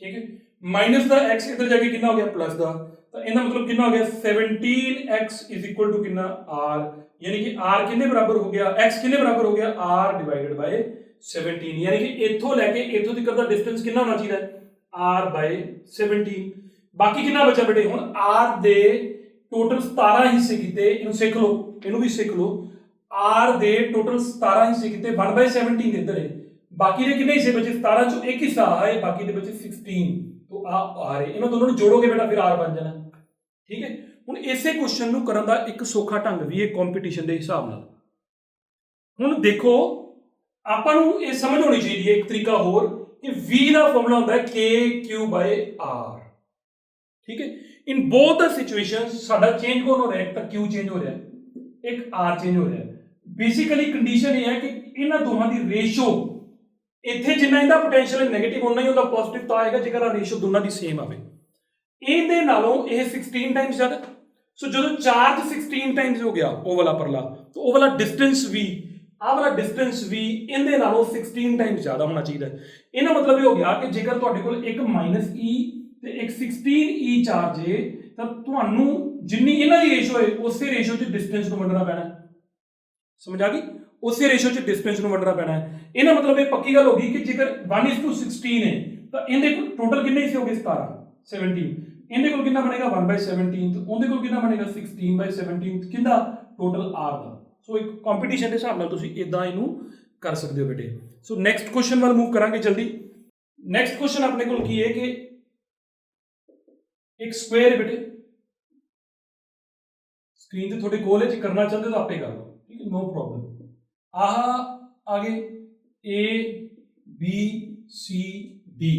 ਠੀਕ ਹੈ। ਮਾਈਨਸ ਦਾ x ਇਧਰ ਜਾ ਕੇ ਕਿੰਨਾ ਹੋ ਗਿਆ? ਪਲੱਸ ਦਾ, ਤਾਂ ਇਹਦਾ ਮਤਲਬ ਕਿੰਨਾ ਹੋ ਗਿਆ? 17x ਇਜ਼ ਇਕੁਅਲ ਟੂ ਕਿੰਨਾ? R, ਯਾਨੀ ਕਿ R ਕਿੰਨੇ ਬਰਾਬਰ ਹੋ ਗਿਆ? X ਕਿੰਨੇ ਬਰਾਬਰ ਹੋ ਗਿਆ? R ਡਿਵਾਈਡਡ ਬਾਈ 17, ਯਾਨੀ ਕਿ ਇੱਥੋਂ ਲੈ ਕੇ ਇੱਥੋਂ ਤੱਕ ਦਾ ਡਿਸਟੈਂਸ ਕਿੰਨਾ ਹੋਣਾ ਚਾਹੀਦਾ? R ਬਾਈ 17। ਬਾਕੀ ਕਿੰਨਾ ਬਚਿਆ ਬੇਟੇ? ਹੁਣ R ਦੇ ਟੋਟਲ 17 ਹਿੱਸੇ ਕੀਤੇ, ਇਹਨੂੰ ਸਿੱਖ ਲਓ, ਇਹਨੂੰ ਵੀ ਸਿੱਖ ਲਓ। r ਦੇ ਟੋਟਲ 17 ਹਿੱਸੇ ਕੀਤੇ, 1/17 ਇੱਧਰ ਹੈ, ਬਾਕੀ ਦੇ ਕਿੰਨੇ ਹਿੱਸੇ ਬਚੇ? 17 ਚੋਂ ਇੱਕ ਹਿੱਸਾ ਹੈ, ਬਾਕੀ ਦੇ ਬਚੇ 16। तो आ रहे ਇਹਨਾਂ ਦੋਨੋਂ ਨੂੰ ਜੋੜੋਗੇ बेटा फिर r बन जाना। ठीक है, ਹੁਣ ਇਸੇ ਕੁਐਸਚਨ ਨੂੰ ਕਰਨ ਦਾ ਇੱਕ ਸੌਖਾ ਢੰਗ ਵੀ ਹੈ ਕੰਪੀਟੀਸ਼ਨ ਦੇ ਹਿਸਾਬ ਨਾਲ। ਹੁਣ ਦੇਖੋ ਆਪਾਂ ਨੂੰ ਇਹ ਸਮਝ ਹੋਣੀ ਚਾਹੀਦੀ ਹੈ ਇੱਕ ਤਰੀਕਾ ਹੋਰ ਕਿ v ਦਾ ਫਾਰਮੂਲਾ ਹੁੰਦਾ ਹੈ kq/r। ठीक है, इन both the situations ਸਾਡਾ ਚੇਂਜ ਕੌਣ ਹੋ ਰਿਹਾ? ਇੱਕ ਤਾਂ q ਚੇਂਜ ਹੋ ਰਿਹਾ, ਇੱਕ r ਚੇਂਜ ਹੋ ਰਿਹਾ। ਬੇਸਿਕਲੀ ਕੰਡੀਸ਼ਨ ਇਹ ਹੈ ਕਿ ਇਹਨਾਂ ਦੋਹਾਂ ਦੀ ਰੇਸ਼ੋ, ਇੱਥੇ ਜਿੰਨਾ ਇਹਦਾ ਪੋਟੈਂਸ਼ੀਅਲ ਹੈ ਨੈਗੇਟਿਵ ਉਨਾ ਹੀ ਉਹਦਾ ਪੋਜ਼ਿਟਿਵ ਤਾਂ ਆਏਗਾ ਜੇਕਰ ਆ ਰੇਸ਼ੋ ਦੋਨਾਂ ਦੀ ਸੇਮ ਆਵੇ। ਇਹਦੇ ਨਾਲੋਂ ਇਹ 16 ਟਾਈਮਸ ਜ਼ਿਆਦਾ। ਸੋ ਜਦੋਂ ਚਾਰਜ 16 ਟਾਈਮਸ ਹੋ ਗਿਆ ਉਹ ਵਾਲਾ ਪਰਲਾ, ਤਾਂ ਉਹ ਵਾਲਾ ਡਿਸਟੈਂਸ ਵੀ, ਆਹ ਵਾਲਾ ਡਿਸਟੈਂਸ ਵੀ ਇਹਦੇ ਨਾਲੋਂ 16 ਟਾਈਮਸ ਜ਼ਿਆਦਾ ਹੋਣਾ ਚਾਹੀਦਾ। ਇਹਦਾ ਮਤਲਬ ਇਹ ਹੋ ਗਿਆ ਕਿ ਜੇਕਰ ਤੁਹਾਡੇ ਕੋਲ ਇੱਕ -e ਤੇ ਇੱਕ 16e ਚਾਰਜ ਹੈ ਤਾਂ ਤੁਹਾਨੂੰ ਜਿੰਨੀ ਇਹਨਾਂ ਦੀ ਰੇਸ਼ੋ ਹੈ ਉਸੇ ਰੇਸ਼ੋ 'ਚ ਡਿਸਟੈਂਸ ਨੂੰ ਵੰਡਣਾ ਪੈਣਾ। ਸਮਝ ਆ ਗਈ? ਉਸੇ ਰੇਸ਼ੋ 'ਚ ਡਿਸਟੈਂਸ ਨੂੰ ਵੰਡਣਾ ਪੈਣਾ ਹੈ। ਇਹਦਾ ਮਤਲਬ ਇਹ ਪੱਕੀ ਗੱਲ ਹੋ ਗਈ ਕਿ ਜੇਕਰ 1:16 ਹੈ ਤਾਂ ਇਹਦੇ ਕੋਲ ਟੋਟਲ ਕਿੰਨੇ ਹਿੱਸੇ ਹੋ ਗਏ? 17 ਇਹਦੇ ਕੋਲ ਕਿੰਨਾ ਬਣੇਗਾ? 1/17। ਤੇ ਉਹਦੇ ਕੋਲ ਕਿੰਨਾ ਬਣੇਗਾ? 16/17। ਕਿੰਦਾ? ਟੋਟਲ r ਦਾ। ਸੋ ਇੱਕ ਕੰਪੀਟੀਸ਼ਨ ਦੇ ਹਿਸਾਬ ਨਾਲ ਤੁਸੀਂ ਇਦਾਂ ਇਹਨੂੰ ਕਰ ਸਕਦੇ ਹੋ ਬੇਟੇ। ਸੋ ਨੈਕਸਟ ਕੁਐਸਚਨ ਵੱਲ ਮੂਵ ਕਰਾਂਗੇ ਜਲਦੀ। ਨੈਕਸਟ ਕੁਐਸਚਨ ਆਪਣੇ ਕੋਲ ਕੀ ਹੈ ਕਿ ਇੱਕ ਸਕੁਅਰ ਹੈ ਬੇਟੇ, ਸਕਰੀਨ ਤੇ ਤੁਹਾਡੇ ਕੋਲ ਹੈ, ਜੇ ਕਰਨਾ ਚਾਹੁੰਦੇ ਤਾਂ ਆਪੇ ਕਰ ਲਓ। ठीक है, नो प्रॉब्लम। आगे A B C D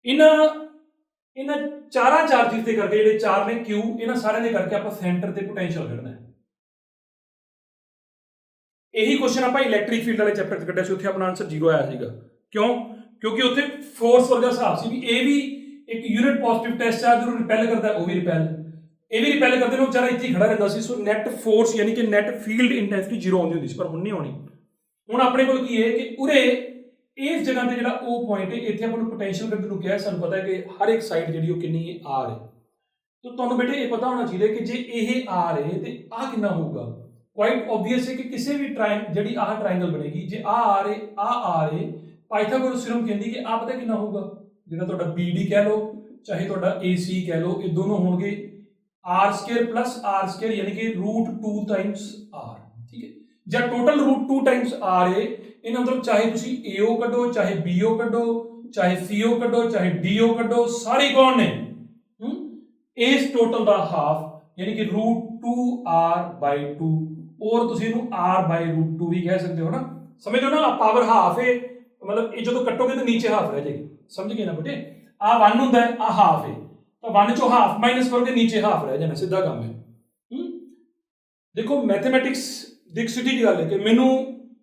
इन्हां चारा चार्जिस दे करके जिहड़े चार ने Q, इन्हां सारे दे करके आपां सेंटर ते पोटेंशियल कढना है। यही क्वेश्चन आपां इलैक्ट्रिक फील्ड वाले चैप्टर च कढिया सी, उत्थे अपना आंसर 0 आया सीगा। क्यों? क्योंकि उत्थे फोर्स वर्गा हिसाब सी भी A भी एक यूनिट पॉजिटिव टेस्ट चार्ज नूं रिपेल करदा है, वो भी रिपेल, ਇਹ ਵੀ ਰਿਪੈਲ ਕਰਦੇ ਨੇ, ਵਿਚਾਰਾ ਇੱਥੇ ਖੜਾ ਰਹਿੰਦਾ ਸੀ। ਸੋ ਨੈਟ ਫੋਰਸ ਯਾਨੀ ਕਿ ਨੈਟ ਫੀਲਡ ਇੰਟੈਂਸਿਟੀ 0 ਆਉਂਦੀ ਹੁੰਦੀ ਸੀ, ਪਰ ਹੁਣ ਨਹੀਂ ਆਉਣੀ। ਹੁਣ ਆਪਣੇ ਕੋਲ ਕੀ ਹੈ ਕਿ ਉਰੇ ਇਸ ਜਗ੍ਹਾ ਤੇ ਜਿਹੜਾ ਉਹ ਪੁਆਇੰਟ ਹੈ, ਇੱਥੇ ਆਪਾਂ ਨੂੰ ਪੋਟੈਂਸ਼ੀਅਲ ਕੱਢਣ ਨੂੰ ਕਿਹਾ। ਸਾਨੂੰ ਪਤਾ ਹੈ ਕਿ ਹਰ ਇੱਕ ਸਾਈਡ ਜਿਹੜੀ ਉਹ ਕਿੰਨੀ ਹੈ? r ਹੈ। ਤਾਂ ਤੁਹਾਨੂੰ ਬੇਟੇ ਇਹ ਪਤਾ ਹੋਣਾ ਚਾਹੀਦਾ ਕਿ ਜੇ ਇਹ r ਹੈ ਤੇ ਆਹ ਕਿੰਨਾ ਹੋਊਗਾ? ਕੁਆਇਟ ਆਬਵੀਅਸ ਹੈ ਕਿ ਕਿਸੇ ਵੀ ਜਿਹੜੀ ਆਹ ਟ੍ਰਾਇੰਗਲ ਬਣੇਗੀ, ਜੇ ਆਹ r ਹੈ, ਆਹ r ਹੈ, ਪਾਈਥਾਗੋਰਸ ਥਿਊਰਮ ਕਹਿੰਦੀ ਕਿ ਆਹ ਪਤਾ ਕਿੰਨਾ ਹੋਊਗਾ? ਜਿਹੜਾ ਤੁਹਾਡਾ BD ਕਹਿ ਲਓ ਚਾਹੇ ਤੁਹਾਡਾ AC ਕਹਿ ਲਓ, ਇਹ ਦੋਨੋਂ ਹੋਣਗੇ r² + r² यानी कि √2 टाइम्स r। ठीक है, जब टोटल √2 टाइम्स r है, इन मतलब चाहे तुसी AO कढो, चाहे BO कढो, चाहे CO कढो, चाहे DO कढो, सारे कौन ने? इस टोटल दा हाफ यानी कि √2r/2, और तुसी इनु r/√2 भी कह सकते हो ना। समझ लो ना, पावर हाफ है, मतलब ये जो कटोगे तो नीचे हाफ रह जाएगी। समझ गए ना बेटे? आ 1 होता है, आ हाफ है, तो 1 चो हाफ माइनस करोगे नीचे हाफ रह जाना, सीधा काम है। देखो मैथमेटिक्स ਦੀ ਸਿੱਧੀ ਜੀ ਗੱਲ ਹੈ ਕਿ ਮੈਨੂੰ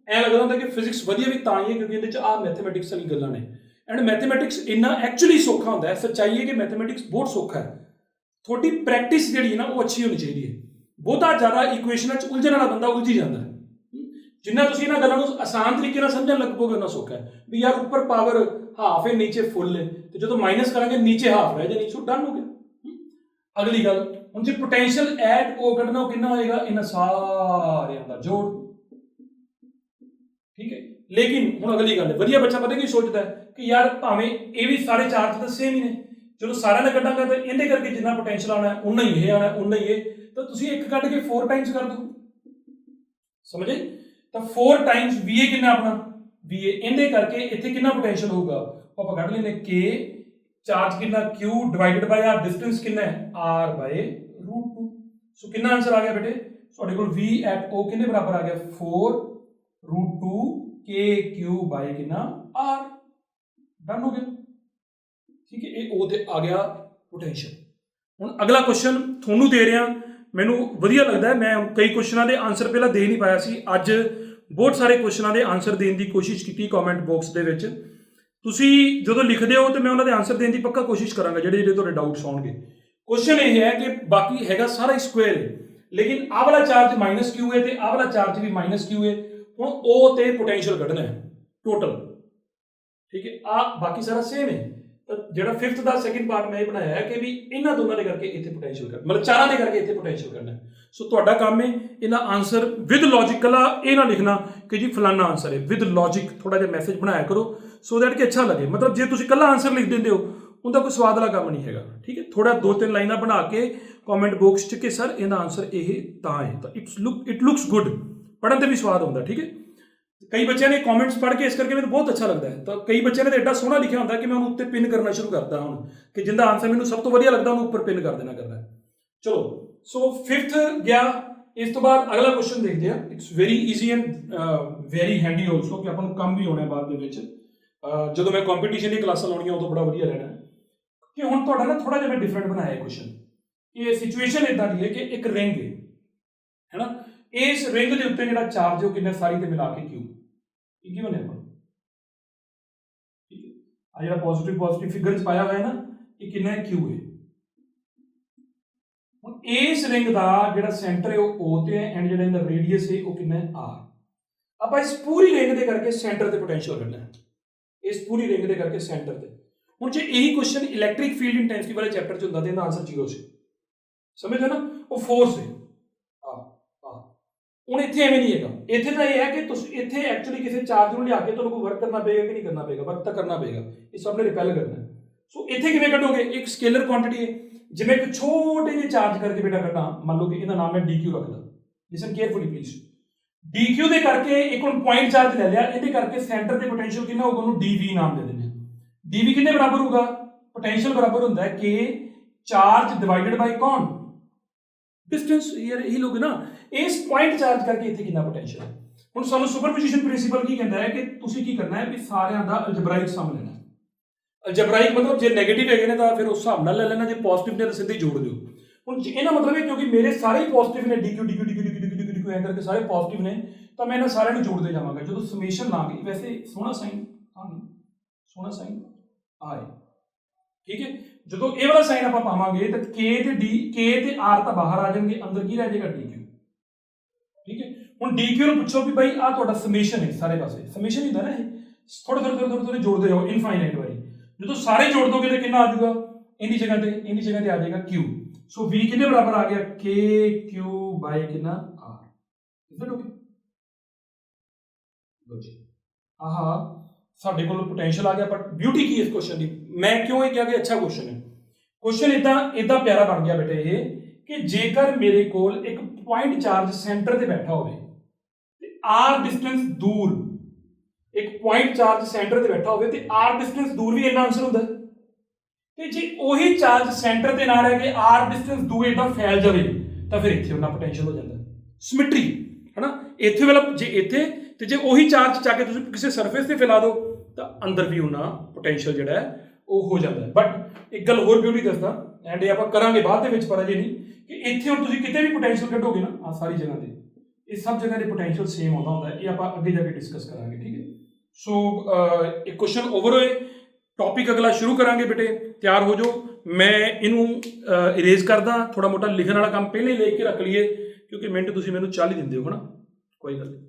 ਐ ਲੱਗਦਾ ਹੁੰਦਾ ਕਿ ਫਿਜ਼ਿਕਸ ਵਧੀਆ ਵੀ ਤਾਂ ਹੀ ਹੈ ਕਿਉਂਕਿ ਇਹਦੇ ਚ ਆ ਮੈਥਮੈਟਿਕਸ ਵਾਲੀ ਗੱਲਾਂ ਨੇ। ਐਂਡ ਮੈਥਮੈਟਿਕਸ ਇੰਨਾ ਐਕਚੁਅਲੀ ਸੌਖਾ ਹੁੰਦਾ ਹੈ। ਸੱਚਾਈ ਹੈ ਕਿ ਮੈਥਮੈਟਿਕਸ ਬਹੁਤ ਸੌਖਾ ਹੈ। ਤੁਹਾਡੀ ਪ੍ਰੈਕਟਿਸ ਜਿਹੜੀ ਹੈ ਨਾ ਉਹ ਅੱਛੀ ਹੋਣੀ ਚਾਹੀਦੀ ਹੈ। ਬਹੁਤਾ ਜ਼ਿਆਦਾ ਇਕੁਏਸ਼ਨਾਂ 'ਚ ਉਲਝਣ ਵਾਲਾ ਬੰਦਾ ਉਲਝੀ ਜਾਂਦਾ ਹੈ। ਜਿੰਨਾ ਤੁਸੀਂ ਇਹਨਾਂ ਗੱਲਾਂ ਨੂੰ ਆਸਾਨ ਤਰੀਕੇ ਨਾਲ ਸਮਝਣ ਲੱਗ ਪੋਗੇ ਉਹਨਾਂ ਸੌਖਾ ਹੈ ਵੀ ਯਾਰ ਉੱਪਰ ਪਾਵਰ ਹਾਫ ਹੈ ਨੀਚੇ ਫੁੱਲ ਹੈ, ਤੇ ਜਦੋਂ ਮਾਈਨਸ ਕਰਾਂਗੇ ਨੀਚੇ ਹਾਫ ਰਹਿ ਜਾਣੀ। ਸੋ ਡਨ ਹੋ ਗਿਆ। ਅਗਲੀ ਗੱਲ, ਹੁਣ ਜੇ ਪੋਟੈਂਸ਼ੀਅਲ ਐਟ O ਕੱਢਣਾ ਉਹ ਕਿੰਨਾ ਹੋਏਗਾ? ਇਹਨਾਂ ਸਾਰਿਆਂ ਦਾ ਜੋੜ। ਠੀਕ ਹੈ, ਲੇਕਿਨ ਹੁਣ ਅਗਲੀ ਗੱਲ, ਵਧੀਆ ਬੱਚਾ ਪਤਾ ਕੀ ਸੋਚਦਾ ਹੈ ਕਿ ਯਾਰ ਭਾਵੇਂ ਇਹ ਵੀ ਸਾਰੇ ਚਾਰਜ ਤਾਂ ਸੇਮ ਹੀ ਨੇ, ਚਲੋ ਸਾਰਿਆਂ ਦਾ ਕੱਢਾਂਗਾ ਤਾਂ ਇਹਦੇ ਕਰਕੇ ਜਿੰਨਾ ਪੋਟੈਂਸ਼ੀਅਲ ਆਉਣਾ ਉਨਾ ਹੀ ਇਹ ਆਉਣਾ, ਉਨਾ ਹੀ ਇਹ, ਤਾਂ ਤੁਸੀਂ ਇੱਕ ਕੱਢ ਕੇ 4 ਟਾਈਮਸ ਕਰ ਦਿਓ। ਸਮਝੇ? ਤਾਂ 4 ਟਾਈਮਸ VA ਕਿੰਨਾ ਆਪਣਾ? VA ਇਹਦੇ ਕਰਕੇ ਇੱਥੇ ਕਿੰਨਾ ਪੋਟੈਂਸ਼ੀਅਲ ਹੋਊਗਾ? ਆਪਾਂ ਕੱਢ ਲੈਂਦੇ K, ਚਾਰਜ ਕਿੰਨਾ Q divided by r, distance ਕਿੰਨਾ ਹੈ? r/√2। ਸੋ ਕਿੰਨਾ ਆਨਸਰ ਆ ਗਿਆ ਬੇਟੇ? ਤੁਹਾਡੇ ਕੋਲ V at O ਕਿੰਨੇ ਬਰਾਬਰ ਆ ਗਿਆ? 4√2 KQ/ ਕਿੰਨਾ? r। ਡਨ ਹੋ ਗਿਆ। ਠੀਕ ਹੈ, ਇਹ O ਤੇ ਆ ਗਿਆ ਪੋਟੈਂਸ਼ੀਅਲ। ਹੁਣ ਅਗਲਾ ਕੁਐਸਚਨ ਤੁਹਾਨੂੰ ਦੇ ਰਿਹਾ, ਮੈਨੂੰ ਵਧੀਆ ਲੱਗਦਾ ਹੈ। ਮੈਂ ਕਈ ਕੁਐਸਚਨਾਂ ਦੇ ਆਨਸਰ ਪਹਿਲਾਂ ਦੇ ਨਹੀਂ ਪਾਇਆ ਸੀ, ਅੱਜ ਬਹੁਤ ਸਾਰੇ ਕੁਐਸਚਨਾਂ ਦੇ ਆਨਸਰ ਦੇਣ ਦੀ ਕੋਸ਼ਿਸ਼ ਕੀਤੀ ਕਮੈਂਟ ਬਾਕਸ ਦੇ ਵਿੱਚ। ਤੁਸੀਂ ਜਦੋਂ ਲਿਖਦੇ ਹੋ ਤਾਂ ਮੈਂ ਉਹਨਾਂ ਦੇ ਆਨਸਰ ਦੇਣ ਦੀ ਪੱਕਾ ਕੋਸ਼ਿਸ਼ ਕਰਾਂਗਾ ਜਿਹੜੇ ਤੁਹਾਡੇ ਡਾਊਟਸ ਆਉਣਗੇ। ਕੁਐਸਚਨ ਇਹ ਹੈ ਕਿ ਬਾਕੀ ਹੈਗਾ ਸਾਰਾ ਸਕੁਅਰ ਹੈ, ਲੇਕਿਨ ਆਹ ਵਾਲਾ ਚਾਰਜ -Q ਹੈ ਤੇ ਆਹ ਵਾਲਾ ਚਾਰਜ ਵੀ -Q ਹੈ। ਹੁਣ O ਤੇ ਪੋਟੈਂਸ਼ੀਅਲ ਕੱਢਣਾ ਹੈ ਟੋਟਲ। ਠੀਕ ਹੈ, ਆ ਬਾਕੀ ਸਾਰਾ ਸੇਮ ਹੈ। ਤਾਂ ਜਿਹੜਾ 5th ਦਾ ਸੈਕਿੰਡ ਪਾਰਟ ਮੈਂ ਇਹ ਬਣਾਇਆ ਹੈ ਕਿ ਵੀ ਇਹਨਾਂ ਦੋਨਾਂ ਦੇ ਕਰਕੇ ਇੱਥੇ ਪੋਟੈਂਸ਼ੀਅਲ ਕਰ, ਮਤਲਬ ਚਾਰਾਂ ਦੇ ਕਰਕੇ ਇੱਥੇ ਪੋਟੈਂਸ਼ੀਅਲ ਕਰਨਾ। ਸੋ ਤੁਹਾਡਾ ਕੰਮ ਹੈ ਇਹਦਾ ਆਨਸਰ ਵਿਦ ਲੌਜੀਕਲ ਆ, ਇਹ ਨਾ ਲਿਖਣਾ ਕਿ ਜੀ ਫਲਾਨਾ ਆਨਸਰ ਹੈ, ਵਿਦ ਲੌਜਿਕ ਥੋੜਾ ਜਿਹਾ ਮੈਸੇਜ ਬਣਾਇਆ ਕਰੋ ਸੋ ਦੈਟ ਕਿ ਅੱਛਾ ਲੱਗੇ। ਮਤਲਬ ਜੇ ਤੁਸੀਂ ਇਕੱਲਾ ਆਨਸਰ ਲਿਖ ਦਿੰਦੇ ਹੋ ਉਹਦਾ ਕੋਈ ਸਵਾਦ ਵਾਲਾ ਕੰਮ ਨਹੀਂ ਹੈਗਾ। ਠੀਕ ਹੈ, ਥੋੜਾ 2-3 ਲਾਈਨਾਂ ਬਣਾ ਕੇ ਕਮੈਂਟ ਬਾਕਸ 'ਚ ਕਿ ਸਰ ਇਹਦਾ ਆਨਸਰ ਇਹ ਤਾਂ ਹੈ, ਤਾਂ ਇਟ ਲੁਕਸ ਗੁੱਡ, ਪੜ੍ਹਨ ਤੇ ਵੀ ਸਵਾਦ ਆਉਂਦਾ। ਠੀਕ ਹੈ, ਕਈ ਬੱਚਿਆਂ ਨੇ ਕਮੈਂਟਸ ਪੜ੍ਹ ਕੇ ਇਸ ਕਰਕੇ ਮੈਨੂੰ ਬਹੁਤ ਅੱਛਾ ਲੱਗਦਾ ਹੈ, ਤਾਂ ਕਈ ਬੱਚਿਆਂ ਨੇ ਤਾਂ ਐਡਾ ਸੋਹਣਾ ਲਿਖਿਆ ਹੁੰਦਾ ਕਿ ਮੈਂ ਉਹਨੂੰ ਉੱਤੇ ਪਿੰਨ ਕਰਨਾ ਸ਼ੁਰੂ ਕਰਤਾ ਹੁਣ, ਕਿ ਜਿੰਦਾ ਆਨਸਰ ਮੈਨੂੰ ਸਭ ਤੋਂ ਵਧੀਆ ਲੱਗਦਾ ਉਹਨੂੰ ਉੱਪਰ ਪਿੰਨ ਕਰ ਦੇਣਾ ਕਰਨਾ। ਚਲੋ, ਸੋ 5th ਗਿਆ। ਇਸ ਤੋਂ ਬਾਅਦ ਅਗਲਾ ਕੁਐਸਚਨ ਦੇਖਦੇ ਆ। It's very easy and very handy also, ਕਿ ਆਪਾਂ ਨੂੰ ਕੰਮ ਵੀ ਆਉਣਾ ਬਾਅਦ ਦੇ ਵਿੱਚ, ਜਦੋਂ ਮੈਂ ਕੰਪੀਟੀਸ਼ਨ ਦੀ ਕਲਾਸਾਂ ਲਾਉਣੀਆਂ ਉਦੋਂ ਬੜਾ ਵਧੀਆ ਰਹਿਣਾ। ਕਿ ਹੁਣ ਤੁਹਾਡਾ ਨਾ ਥੋੜਾ ਜਿਹਾ ਮੈਂ ਡਿਫਰੈਂਟ ਬਣਾਇਆ ਕੁਐਸਚਨ। ਇਹ ਸਿਚੁਏਸ਼ਨ ਇਦਾਂ ਦੀ ਹੈ ਕਿ ਇੱਕ ਰਿੰਗ ਹੈ ਨਾ, ਇਸ ਰਿੰਗ ਦੇ ਉੱਤੇ ਜਿਹੜਾ ਚਾਰਜ ਉਹ ਕਿੰਨਾ ਸਾਰੀ ਤੇ ਮਿਲਾ ਕੇ ਕਿਊ ਇਹ ਕੀ ਬਣਿਆ ਆਪਾਂ, ਠੀਕ ਹੈ, ਆ ਜਿਹੜਾ ਪੋਜ਼ਿਟਿਵ ਫਿਗਰ ਚ ਪਾਇਆ ਹੋਇਆ ਨਾ, ਇਹ ਕਿੰਨਾ ਕਿਊ ਹੈ। ਹੁਣ ਇਸ ਰਿੰਗ ਦਾ ਜਿਹੜਾ ਸੈਂਟਰ ਹੈ ਉਹ O ਤੇ ਹੈ, ਐਂਡ ਜਿਹੜਾ ਇਹਦਾ ਰੇਡੀਅਸ ਹੈ ਉਹ ਕਿੰਨਾ ਹੈ R। ਆਪਾਂ ਇਸ ਪੂਰੀ ਰਿੰਗ ਦੇ ਕਰਕੇ ਸੈਂਟਰ ਤੇ ਪੋਟੈਂਸ਼ੀਅਲ ਕੱਢਣਾ ਹੈ, ਇਸ ਪੂਰੀ ਰਿੰਗ ਦੇ ਕਰਕੇ ਸੈਂਟਰ ਤੇ। ਹੁਣ ਜੇ ਇਹੀ ਕੁਐਸਚਨ ਇਲੈਕਟ੍ਰਿਕ ਫੀਲਡ ਇੰਟੈਂਸਿਟੀ ਵਾਲੇ ਚੈਪਟਰ ਚ ਹੁੰਦਾ ਤੇ ਇਹਦਾ ਆਨਸਰ 0 ਸੀ, ਸਮਝਦੇ ਨਾ, ਉਹ ਫੋਰਸ ਹੈ। ਹੁਣ ਇੱਥੇ ਐਵੇਂ ਨਹੀਂ ਹੈਗਾ, ਇੱਥੇ ਤਾਂ ਇਹ ਹੈ ਕਿ ਤੁਸੀਂ ਇੱਥੇ ਐਕਚੁਅਲੀ ਕਿਸੇ ਚਾਰਜ ਨੂੰ ਲਿਆ ਕੇ ਤੁਹਾਨੂੰ ਕੋਈ ਵਰਕ ਕਰਨਾ ਪਏਗਾ ਕਿ ਨਹੀਂ ਕਰਨਾ ਪਏਗਾ, ਵਰਕ ਤਾਂ ਕਰਨਾ ਪਏਗਾ, ਇਹ ਸਭ ਨੇ ਰਿਪੈਲ ਕਰਨਾ। ਸੋ ਇੱਥੇ ਕਿਵੇਂ ਕੱਢੋਗੇ, ਇੱਕ ਸਕੇਲਰ ਕੁਆਂਟੀਟੀ ਹੈ, ਜਿਵੇਂ ਇੱਕ ਛੋਟੇ ਜਿਹੇ ਚਾਰਜ ਕਰਕੇ ਬੇਟਾ ਕੱਢਾਂ, ਮੰਨ ਲਓ ਕਿ ਇਹਦਾ ਨਾਮ ਹੈ DQ ਰੱਖਦਾ, ਲਿਸਨ ਕੇਅਰਫੁਲੀ ਪਲੀਜ਼। DQ ਦੇ ਕਰਕੇ ਇੱਕ ਹੁਣ ਪੁਆਇੰਟ ਚਾਰਜ ਲੈ ਲਿਆ, ਇਹਦੇ ਕਰਕੇ ਸੈਂਟਰ ਤੇ ਪੋਟੈਂਸ਼ੀਅਲ ਕਿੰਨਾ ਹੋਊਗਾ, ਉਹਨੂੰ DV ਨਾਮ ਦੇ ਦਿੰਦੇ ਆ। DV ਕਿੰਨੇ ਬਰਾਬਰ ਹੋਊਗਾ, ਪੋਟੈਂਸ਼ੀਅਲ ਬਰਾਬਰ ਹੁੰਦਾ ਹੈ ਕਿ ਚਾਰਜ ਡਿਵਾਈਡਡ ਬਾਈ ਕੌਣ, डिस्टेंस। यार यही लोग ना, इस पॉइंट चार्ज करके इतने कितना पोटेंशियल है। ਹੁਣ ਸਾਨੂੰ ਸੁਪਰਪੋਜੀਸ਼ਨ ਪ੍ਰਿੰਸੀਪਲ ਕੀ ਕਹਿੰਦਾ ਹੈ ਕਿ ਤੁਸੀਂ ਕੀ ਕਰਨਾ ਹੈ ਵੀ ਸਾਰਿਆਂ ਦਾ ਅਲਜਬਰਾਇਕ ਸਮ ਲੈਣਾ। ਅਲਜਬਰਾਇਕ ਮਤਲਬ ਜੇ 네ਗੇਟਿਵ ਹੈਗੇ ਨੇ ਤਾਂ ਫਿਰ ਉਸ ਹਿਸਾਬ ਨਾਲ ਲੈ ਲੈਣਾ, ਜੇ ਪੋਜ਼ਿਟਿਵ ਨੇ ਤਾਂ ਸਿੱਧੇ ਜੋੜ ਦਿਓ। ਹੁਣ ਇਹਦਾ ਮਤਲਬ ਹੈ ਕਿਉਂਕਿ ਮੇਰੇ ਸਾਰੇ ਪੋਜ਼ਿਟਿਵ ਨੇ, DQ ਐਂ ਕਰਕੇ ਸਾਰੇ ਪੋਜ਼ਿਟਿਵ ਨੇ, ਤਾਂ ਮੈਂ ਇਹਨਾਂ ਸਾਰਿਆਂ ਨੂੰ ਜੋੜਦੇ ਜਾਵਾਂਗਾ। ਜਦੋਂ ਸਮੇਸ਼ਨ ਲਾਂਗੇ, ਵੈਸੇ ਸੋਹਣਾ ਸਾਈਨ ਆਏ, ਠੀਕ ਹੈ, ਜਦੋਂ ਇਹ ਵਾਲਾ ਸਾਈਨ ਆਪਾਂ ਪਾਵਾਂਗੇ ਤਾਂ K ਤੇ R ਤਾਂ ਬਾਹਰ ਆ ਜਾਣਗੇ, ਅੰਦਰ ਕੀ ਰਹਿ ਜਾਏਗਾ DQ। ਠੀਕ ਹੈ, ਹੁਣ DQ ਨੂੰ ਪੁੱਛੋ ਵੀ ਬਾਈ ਆ ਤੁਹਾਡਾ ਸਮੇਸ਼ਨ ਹੈ, ਸਾਰੇ ਪਾਸੇ ਸਮੇਸ਼ਨ ਹੁੰਦਾ ਨਾ, ਇਹ ਥੋੜੇ ਜੋੜਦੇ ਜਾਓ ਇਨਫਾਈਨਾਈਟ ਵਾਰੀ। ਜਦੋਂ ਸਾਰੇ ਜੋੜ ਦੋਗੇ ਤਾਂ ਕਿੰਨਾ ਆ ਜਾਊਗਾ, ਇਹਦੀ ਜਗ੍ਹਾ ਤੇ ਆ ਜਾਏਗਾ Q। ਸੋ V ਕਿੰਨੇ ਬਰਾਬਰ ਆ ਗਿਆ, KQ ਬਾਈ ਕਿੰਨਾ R। Is it okay? ਆਹਾ ਸਾਡੇ ਕੋਲ ਪੋਟੈਂਸ਼ੀਅਲ ਆ ਗਿਆ। ਬਟ ਬਿਊਟੀ ਕੀ ਇਸ ਕੁਐਸਚਨ ਦੀ, ਮੈਂ ਕਿਉਂ ਇਹ ਕਿਹਾ ਕਿ ਅੱਛਾ ਕੁਐਸਚਨ ਹੈ। ਕੁਐਸਚਨ ਇਦਾਂ ਪਿਆਰਾ ਬਣ ਗਿਆ ਬੇਟੇ ਇਹ, ਕਿ ਜੇਕਰ ਮੇਰੇ ਕੋਲ ਇੱਕ ਪੁਆਇੰਟ ਚਾਰਜ ਸੈਂਟਰ ਤੇ ਬੈਠਾ ਹੋਵੇ ਤੇ R ਡਿਸਟੈਂਸ ਦੂਰ, ਇੱਕ ਪੁਆਇੰਟ ਚਾਰਜ ਸੈਂਟਰ ਤੇ ਬੈਠਾ ਹੋਵੇ ਤੇ R ਡਿਸਟੈਂਸ ਦੂਰ ਵੀ ਇੰਨਾ ਆਨਸਰ ਹੁੰਦਾ। ਤੇ ਜੇ ਉਹੀ ਚਾਰਜ ਸੈਂਟਰ ਤੇ ਨਾ ਰਹਿ ਕੇ R ਡਿਸਟੈਂਸ ਦੂਰ ਇਦਾਂ ਫੈਲ ਜਾਵੇ ਤਾਂ ਫਿਰ ਇੱਥੇ ਉਹਨਾਂ ਪੋਟੈਂਸ਼ੀਅਲ ਹੋ ਜਾਂਦਾ ਸਿਮੈਟਰੀ, ਹੈਨਾ। ਇੱਥੇ ਵਾਲਾ ਜੇ ਇੱਥੇ, ਤੇ ਜੇ ਉਹੀ ਚਾਰਜ ਚਾ ਕੇ ਤੁਸੀਂ ਕਿਸੇ ਸਰਫੇਸ ਤੇ ਫੈਲਾ ਦਿਓ ਤਾਂ ਅੰਦਰ ਵੀ ਉਹਨਾਂ ਪੋਟੈਂਸ਼ੀਅਲ ਜਿਹੜਾ ਹੈ ਉਹ ਹੋ ਜਾਂਦਾ ਹੈ। ਬਟ ਇੱਕ ਗੱਲ ਹੋਰ ਬਿਊਟੀ ਦੱਸਦਾ, ਐਂਡ ਇਹ ਆਪਾਂ ਕਰਾਂਗੇ ਬਾਅਦ ਦੇ ਵਿੱਚ, ਪਰ ਅਜੇ ਨਹੀਂ, ਕਿ ਇੱਥੇ ਹੁਣ ਤੁਸੀਂ ਕਿਤੇ ਵੀ ਪੋਟੈਂਸ਼ੀਅਲ ਕੱਢੋਗੇ ਨਾ, ਆ ਸਾਰੀ ਜਗ੍ਹਾ ਤੇ, ਇਹ ਸਭ ਜਗ੍ਹਾ ਦੇ ਪੋਟੈਂਸ਼ੀਅਲ ਸੇਮ ਆਉਂਦਾ ਹੁੰਦਾ ਹੈ। ਇਹ ਆਪਾਂ ਅੱਗੇ ਜਾ ਕੇ ਡਿਸਕਸ ਕਰਾਂਗੇ, ਠੀਕ ਹੈ। ਸੋ ਇੱਕ ਕੁਐਸਚਨ ਓਵਰ ਹੋਏ, ਟੌਪਿਕ ਅਗਲਾ ਸ਼ੁਰੂ ਕਰਾਂਗੇ ਬੇਟੇ, ਤਿਆਰ ਹੋ ਜਾਓ। ਮੈਂ ਇਹਨੂੰ ਇਰੇਜ਼ ਕਰਦਾ, ਥੋੜਾ ਮੋਟਾ ਲਿਖਣ ਵਾਲਾ ਕੰਮ ਪਹਿਲੇ ਲਿਖ ਕੇ ਰੱਖ ਲਈਏ, ਕਿਉਂਕਿ ਮਿੰਟ ਤੁਸੀਂ ਮੈਨੂੰ 40 ਦਿੰਦੇ ਹੋ, ਹਨਾ, ਕੋਈ ਗੱਲ ਨਹੀਂ।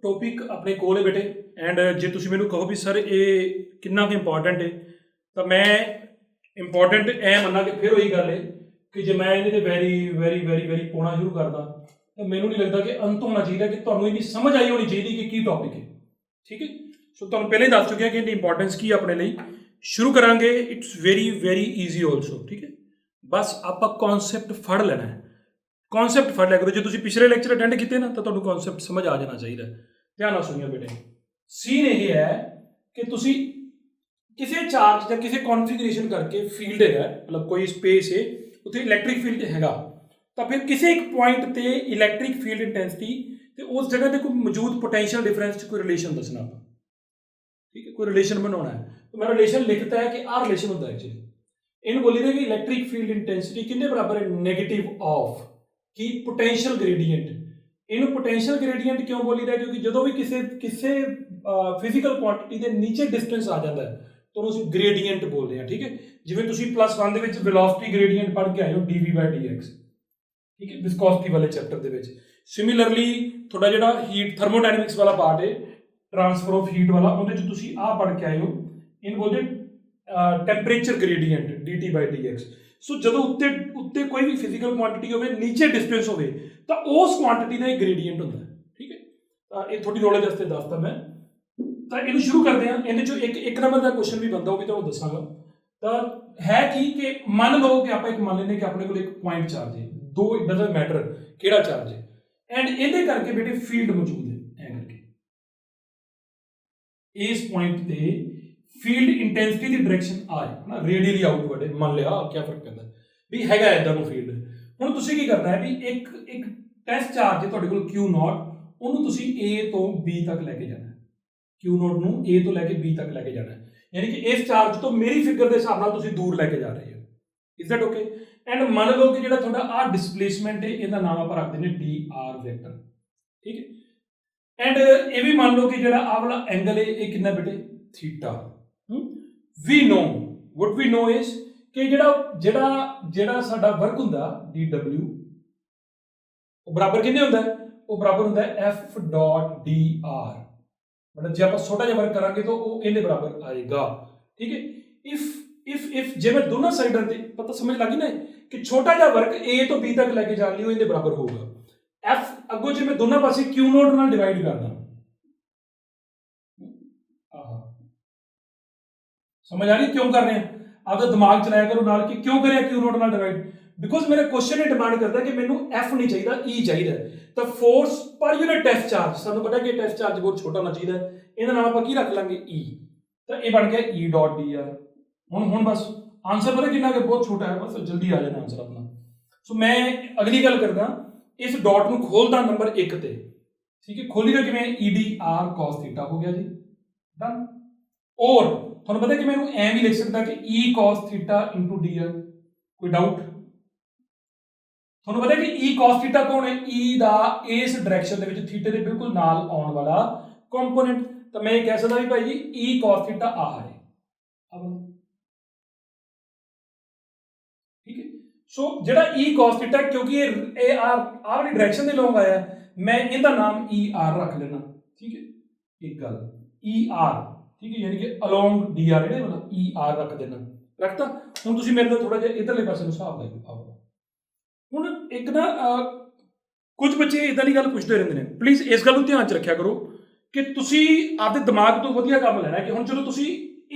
ਟੌਪਿਕ ਆਪਣੇ ਕੋਲ ਹੈ ਬੇਟੇ, ਐਂਡ ਜੇ ਤੁਸੀਂ ਮੈਨੂੰ ਕਹੋ ਵੀ ਸਰ ਇਹ ਕਿੰਨਾ ਕੁ ਇੰਪੋਰਟੈਂਟ ਹੈ, ਤਾਂ ਮੈਂ ਇੰਪੋਰਟੈਂਟ ਐ ਮੰਨਾਂ ਕਿ ਫਿਰ ਉਹੀ ਗੱਲ ਹੈ ਕਿ ਜੇ ਮੈਂ ਇਹਦੇ ਤੇ ਵੈਰੀ ਪਾਉਣਾ ਸ਼ੁਰੂ ਕਰਦਾ ਤਾਂ ਮੈਨੂੰ ਨਹੀਂ ਲੱਗਦਾ ਕਿ ਅੰਤ ਹੋਣਾ ਚਾਹੀਦਾ, ਕਿ ਤੁਹਾਨੂੰ ਇਹਦੀ ਸਮਝ ਆਈ ਹੋਣੀ ਚਾਹੀਦੀ ਕਿ ਕੀ ਟੌਪਿਕ ਹੈ, ਠੀਕ ਹੈ। ਸੋ ਤੁਹਾਨੂੰ ਪਹਿਲਾਂ ਹੀ ਦੱਸ ਚੁੱਕਿਆ ਕਿ ਇਹਦੀ ਇੰਪੋਰਟੈਂਸ ਕੀ ਆਪਣੇ ਲਈ। ਸ਼ੁਰੂ ਕਰਾਂਗੇ, ਇਟਸ ਵੈਰੀ ਈਜ਼ੀ ਆਲਸੋ, ਠੀਕ ਹੈ। ਬਸ ਆਪਾਂ ਕਨਸੈਪਟ ਫੜ ਲੈਣਾ ਹੈ, ਕਨਸੈਪਟ ਫੜ ਲਿਆ ਕਰੋ। ਜੇ ਤੁਸੀਂ ਪਿਛਲੇ ਲੈਕਚਰ ਅਟੈਂਡ ਕੀਤੇ ਨਾ ਤਾਂ ਤੁਹਾਨੂੰ ਕਨਸੈਪਟ ਸਮਝ ਆ ਜਾਣਾ ਚਾਹੀਦਾ। ਧਿਆਨ ਨਾਲ ਸੁਣਿਓ ਬੇਟੇ, ਸੀਨ ਇਹ ਹੈ ਕਿ ਤੁਸੀਂ ਕਿਸੇ ਚਾਰਜ ਜਾਂ ਕਿਸੇ ਕਨਫੀਗਰੇਸ਼ਨ ਕਰਕੇ ਫੀਲਡ ਹੈਗਾ, ਮਤਲਬ ਕੋਈ ਸਪੇਸ ਹੈ, ਉੱਥੇ ਇਲੈਕਟ੍ਰਿਕ ਫੀਲਡ ਹੈਗਾ, ਤਾਂ ਫਿਰ ਕਿਸੇ ਇੱਕ ਪੁਆਇੰਟ ਤੇ ਇਲੈਕਟ੍ਰਿਕ ਫੀਲਡ ਇੰਟੈਂਸਿਟੀ ਤੇ ਉਸ ਜਗ੍ਹਾ ਤੇ ਕੋਈ ਮੌਜੂਦ ਪੋਟੈਂਸ਼ੀਅਲ ਡਿਫਰੈਂਸ 'ਚ ਕੋਈ ਰਿਲੇਸ਼ਨ ਦੱਸਣਾ ਆਪਾਂ, ਠੀਕ ਹੈ, ਕੋਈ ਰਿਲੇਸ਼ਨ ਬਣਾਉਣਾ ਹੈ। ਤਾਂ ਮੈਂ ਰਿਲੇਸ਼ਨ ਲਿਖਤਾ ਹੈ ਕਿ ਆਹ ਰਿਲੇਸ਼ਨ ਹੁੰਦਾ ਐਕਚੁਅਲੀ, ਇਹਨੂੰ ਬੋਲੀ ਦਾ ਕਿ ਇਲੈਕਟ੍ਰਿਕ ਫੀਲਡ ਇੰਟੈਂਸਿਟੀ ਕਿੰਨੇ ਬਰਾਬਰ ਹੈ, ਨੈਗੇਟਿਵ ਆਫ ਕੀ ਪੋਟੈਂਸ਼ੀਅਲ ਗ੍ਰੇਡੀਐਂਟ। ਇਹਨੂੰ ਪੋਟੈਂਸ਼ੀਅਲ ਗ੍ਰੇਡੀਐਂਟ ਕਿਉਂ ਬੋਲੀਦਾ, ਕਿਉਂਕਿ ਜਦੋਂ ਵੀ ਕਿਸੇ ਫਿਜ਼ੀਕਲ ਕੁਆਂਟੀਟੀ ਦੇ ਨੀਚੇ ਡਿਸਟੈਂਸ ਆ ਜਾਂਦਾ ਹੈ ਤਾਂ ਉਹਨੂੰ ਅਸੀਂ ਗ੍ਰੇਡੀਐਂਟ ਬੋਲਦੇ ਹਾਂ, ਠੀਕ ਹੈ। ਜਿਵੇਂ ਤੁਸੀਂ +1 ਦੇ ਵਿੱਚ ਵੈਲੋਸਿਟੀ ਗ੍ਰੇਡੀਐਂਟ ਪੜ੍ਹ ਕੇ ਆਏ ਹੋ, dv/dx, ਠੀਕ ਹੈ, ਵਿਸਕੋਸਿਟੀ ਵਾਲੇ ਚੈਪਟਰ ਦੇ ਵਿੱਚ। ਸਿਮਿਲਰਲੀ ਤੁਹਾਡਾ ਜਿਹੜਾ ਹੀਟ ਥਰਮੋਡਾਇਨਮਿਕਸ ਵਾਲਾ ਪਾਰਟ ਹੈ, ਟ੍ਰਾਂਸਫਰ ਆਫ ਹੀਟ ਵਾਲਾ, ਉਹਦੇ 'ਚ ਤੁਸੀਂ ਆਹ ਪੜ੍ਹ ਕੇ ਆਏ ਹੋ, ਇਹਨੂੰ ਬੋਲਦੇ ਟੈਂਪਰੇਚਰ ਗ੍ਰੇਡੀਐਂਟ dt/dx। ਸੋ ਜਦੋਂ ਉੱਤੇ ਕੋਈ ਵੀ ਫਿਜ਼ੀਕਲ ਕੁਆਂਟੀਟੀ ਹੋਵੇ, ਨੀਚੇ ਡਿਸਟੈਂਸ ਹੋਵੇ, ਤਾਂ ਉਸ ਕੁਆਂਟੀਟੀ ਦਾ ਇੱਕ ਗ੍ਰੇਡੀਐਂਟ ਹੁੰਦਾ ਹੈ, ਠੀਕ ਹੈ। ਤਾਂ ਇਹ ਥੋੜੀ ਨੌਲੇਜ ਵਾਸਤੇ ਦੱਸਦਾ ਮੈਂ। ਤਾਂ ਇਹਨੂੰ ਸ਼ੁਰੂ ਕਰਦੇ ਹਾਂ। ਇਹਦੇ 'ਚੋਂ ਇੱਕ ਨੰਬਰ ਦਾ ਕੁਐਸਚਨ ਵੀ ਬਣਦਾ, ਉਹ ਵੀ ਤੁਹਾਨੂੰ ਦੱਸਾਂਗਾ। ਤਾਂ है कि मान लो कि आप एक मान लेने कि अपने को एक पॉइंट चार्ज है, दो इट डजंट मैटर केड़ा चार्ज है, एंड इहदे करके बेटे फील्ड मौजूद है, ऐ करके इस पॉइंट ते फील्ड इंटेंसिटी की डायरेक्शन आ है ना, रेडियली आउटवर्ड है, मान लिया क्या फर्क पैंदा भी हैगा इदां नूं फील्ड। हुण तुसीं की करना है भी एक एक टेस्ट चार्ज है तुहाडे कोल Q नॉट, ਉਹਨੂੰ ਤੁਸੀਂ A ਤੋਂ B ਤੱਕ ਲੈ ਕੇ ਜਾਣਾ ਹੈ, Q ਨੋਟ ਨੂੰ A ਤੋਂ ਲੈ ਕੇ B ਤੱਕ ਲੈ ਕੇ ਜਾਣਾ ਹੈ, ਯਾਨੀ ਕਿ ਇਸ ਚਾਰਜ ਤੋਂ ਮੇਰੀ ਫਿਗਰ ਦੇ ਹਿਸਾਬ ਨਾਲ ਤੁਸੀਂ ਦੂਰ ਲੈ ਕੇ ਜਾ ਰਹੇ ਹੋ। Is that okay? ਐਂਡ ਮੰਨ ਲਓ ਕਿ ਜਿਹੜਾ ਤੁਹਾਡਾ ਆ ਡਿਸਪਲੇਸਮੈਂਟ ਹੈ ਇਹਦਾ ਨਾਮ ਆਪਾਂ ਰੱਖਦੇ ਨੇ dr ਵੈਕਟਰ, ਠੀਕ ਹੈ। ਐਂਡ ਇਹ ਵੀ ਮੰਨ ਲਓ ਕਿ ਜਿਹੜਾ ਆ ਵਾਲਾ ਐਂਗਲ ਹੈ ਇਹ ਕਿੰਨਾ ਬੇਟੇ theta. We no what we no is ਕਿ ਜਿਹੜਾ ਸਾਡਾ ਵਰਕ ਹੁੰਦਾ dw ਉਹ ਬਰਾਬਰ ਕਿੰਨੇ ਹੁੰਦਾ ਹੈ, ਉਹ ਬਰਾਬਰ ਹੁੰਦਾ ਹੈ f ਡਾਟ dr, मतलब जे आप छोटा जिहा वर्क करांगे तो वो इहदे बराबर आएगा, ठीक है। इफ जे मैं दोनों साइडां ते पता समझ लगी ना कि छोटा जिहा वर्क A तो B तक लेके जाने लिए इहदे बराबर होगा। F अगो जे मैं दोनों पासे Q नोट नाल डिवाइड करदा, समझ आ रही क्यों कर रहे हैं? आपका दिमाग चलाया करो नाल कि क्यों करें Q नोट नाल डिवाइड, बिकॉज मेरा क्वेश्चन ये डिमांड करता है कि मैनू F नहीं चाहिए E चाहिए। तो force per unit test charge सानू पता है कि टेस्ट चार्ज बहुत छोटा होना चाहिए, ਇਹਦਾ ਨਾਮ ਆਪਾਂ ਕੀ ਰੱਖ ਲਾਂਗੇ E, ਤਾਂ ਇਹ ਬਣ ਗਿਆ E ਡਾਟ dr। ਹੁਣ ਬਸ ਆਨਸਰ ਪਤਾ ਕਿੰਨਾ ਕਿ ਬਹੁਤ ਛੋਟਾ ਹੈ, ਬਸ ਜਲਦੀ ਆ ਜਾਣਾ ਆਨਸਰ ਆਪਣਾ। ਸੋ ਮੈਂ ਅਗਲੀ ਗੱਲ ਕਰਦਾ, ਇਸ ਡਾਟ ਨੂੰ ਖੋਲਦਾ ਨੰਬਰ 1 ਤੇ, ਠੀਕ ਹੈ। ਖੋਲੀਗਾ ਕਿਵੇਂ? EDR cos θ ਹੋ ਗਿਆ ਜੀ, ਡਨ। ਔਰ ਤੁਹਾਨੂੰ ਪਤਾ ਕਿ ਮੈਂ ਇਹਨੂੰ ਐਂ ਵੀ ਲਿਖ ਸਕਦਾ ਕਿ E cos θ dr, ਕੋਈ ਡਾਊਟ? ਤੁਹਾਨੂੰ ਪਤਾ ਕਿ E cos θ ਕੌਣ ਹੈ? E ਦਾ ਇਸ ਡਾਇਰੈਕਸ਼ਨ ਦੇ ਵਿੱਚ ਥੀਟੇ ਦੇ ਬਿਲਕੁਲ ਨਾਲ ਆਉਣ ਵਾਲਾ ਕੰਪੋਨੈਂਟ। ਤਾਂ ਮੈਂ ਇਹ ਕਹਿ ਸਕਦਾ ਵੀ ਭਾਈ ਜੀ E cos θ ਆਹ ਹੈ, ਠੀਕ ਹੈ। ਸੋ ਜਿਹੜਾ E cos θ ਕਿਉਂਕਿ ਇਹ ਆਹ ਵਾਲੀ ਡਾਇਰੈਕਸ਼ਨ ਦੇ ਲੌਂਗ ਆਇਆ, ਮੈਂ ਇਹਦਾ ਨਾਮ ER ਰੱਖ ਲੈਣਾ, ਠੀਕ ਹੈ। ਇੱਕ ਗੱਲ ER, ਠੀਕ ਹੈ, ਯਾਨੀ ਕਿ ਅਲੋਂਗ dr ਇਹਦੇ ਮਤਲਬ ER ਰੱਖ ਦੇਣਾ, ਰੱਖਤਾ। ਹੁਣ ਤੁਸੀਂ ਮੇਰੇ ਨਾਲ ਥੋੜਾ ਜਿਹਾ ਇਧਰਲੇ ਪਾਸੇ ਨੂੰ ਹਿਸਾਬ ਲਾਇਓ। ਹੁਣ ਇੱਕ ਨਾ ਕੁਝ ਬੱਚੇ ਇਦਾਂ ਦੀ ਗੱਲ ਪੁੱਛਦੇ ਰਹਿੰਦੇ ਨੇ, ਪਲੀਜ਼ ਇਸ ਗੱਲ ਨੂੰ ਧਿਆਨ 'ਚ ਰੱਖਿਆ ਕਰੋ ਕਿ ਤੁਸੀਂ ਆਪਦੇ ਦਿਮਾਗ ਤੋਂ ਵਧੀਆ ਕੰਮ ਲੈਣਾ ਕਿ ਹੁਣ ਚਲੋ ਤੁਸੀਂ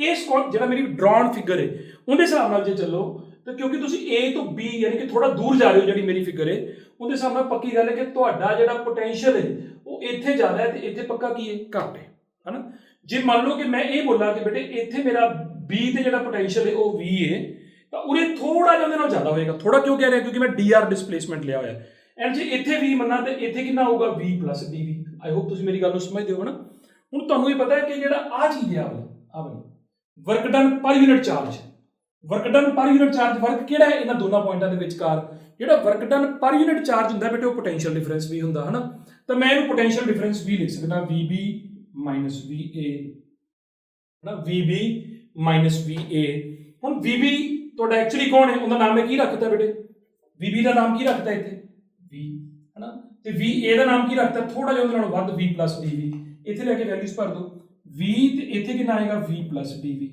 ਇਸ ਜਿਹੜਾ ਮੇਰੀ ਡਰਾਉਨ ਫਿਗਰ ਹੈ ਉਹਦੇ ਹਿਸਾਬ ਨਾਲ ਜੇ ਚੱਲੋ ਤਾਂ ਕਿਉਂਕਿ ਤੁਸੀਂ A ਤੋਂ B ਯਾਨੀ ਕਿ ਥੋੜਾ ਦੂਰ ਜਾ ਰਹੇ ਹੋ, ਜਿਹੜੀ ਮੇਰੀ ਫਿਗਰ ਹੈ ਉਹਦੇ ਹਿਸਾਬ ਨਾਲ ਪੱਕੀ ਗੱਲ ਹੈ ਕਿ ਤੁਹਾਡਾ ਜਿਹੜਾ ਪੋਟੈਂਸ਼ੀਅਲ ਹੈ ਉਹ ਇੱਥੇ ਜ਼ਿਆਦਾ ਹੈ ਤੇ ਇੱਥੇ ਪੱਕਾ ਕੀ ਹੈ, ਘੱਟ ਹੈ, ਹਨਾ। ਜੇ ਮੰਨ ਲਓ ਕਿ ਮੈਂ ਇਹ ਬੋਲਾਂ ਕਿ ਬੇਟੇ ਇੱਥੇ ਮੇਰਾ B ਤੇ ਜਿਹੜਾ ਪੋਟੈਂਸ਼ੀਅਲ ਹੈ ਉਹ V ਹੈ, ਤਾਂ ਉਰੇ ਥੋੜਾ ਜਿਹਾ ਉਹਦੇ ਨਾਲ ਜ਼ਿਆਦਾ ਹੋਏਗਾ। ਥੋੜਾ ਕਿਉਂ ਕਹਿ ਰਿਹਾ? ਕਿਉਂਕਿ ਮੈਂ dr ਡਿਸਪਲੇਸਮੈਂਟ ਲਿਆ ਹੋਇਆ, ਐਂਡ ਜੇ ਇੱਥੇ V ਮੰਨਾਂ ਤੇ ਇੱਥੇ ਕਿੰਨਾ ਹੋਊਗਾ? V plus dv। ਆਈ ਹੋਪ ਤੁਸੀਂ ਮੇਰੀ ਗੱਲ ਨੂੰ ਸਮਝਦੇ ਹੋ ਨਾ। ਹੁਣ ਤੁਹਾਨੂੰ ਇਹ ਪਤਾ ਹੈ ਕਿ ਜਿਹੜਾ ਆ ਚੀਜ਼ ਹੈ ਆ ਵਾਲੀ ਵਰਕ ਡਨ ਪਰ ਯੂਨਿਟ ਚਾਰਜ, ਵਰਕ ਡਨ ਪਰ ਯੂਨਿਟ ਚਾਰਜ ਵਰਕ ਕਿਹੜਾ ਹੈ ਇਹਨਾਂ ਦੋਨਾਂ ਪੁਆਇੰਟਾਂ ਦੇ ਵਿਚਕਾਰ? ਜਿਹੜਾ ਵਰਕ ਡਨ ਪਰ ਯੂਨਿਟ ਚਾਰਜ ਹੁੰਦਾ ਬੇਟੇ ਉਹ ਪੋਟੈਂਸ਼ੀਅਲ ਡਿਫਰੈਂਸ ਵੀ ਹੁੰਦਾ, ਹਨਾ। ਤਾਂ ਮੈਂ ਇਹਨੂੰ ਪੋਟੈਂਸ਼ੀਅਲ ਡਿਫਰੈਂਸ ਵੀ ਲਿਖ ਸਕਦਾ VB minus VA, ਹਨਾ, VB minus VA। ਹੁਣ VB ਤੁਹਾਡਾ ਐਕਚੁਅਲੀ ਕੌਣ ਹੈ? ਉਹਦਾ ਨਾਮ ਮੈਂ ਕੀ ਰੱਖਤਾ ਬੇਟੇ? VB ਦਾ ਨਾਮ ਕੀ ਰੱਖਤਾ ਇੱਥੇ? V, ਹਨਾ। ਤੇ VA ਦਾ ਨਾਮ ਕੀ ਰੱਖਤਾ? ਥੋੜਾ ਜਿਹਾ ਉਹਦੇ ਨਾਲੋਂ ਵੱਧ V plus dv। ਇੱਥੇ ਲੈ ਕੇ ਵੈਲਿਊਜ਼ ਭਰ ਦਿਓ, V ਤੇ ਇੱਥੇ ਕਿੰਨਾ ਆਏਗਾ? V plus dv,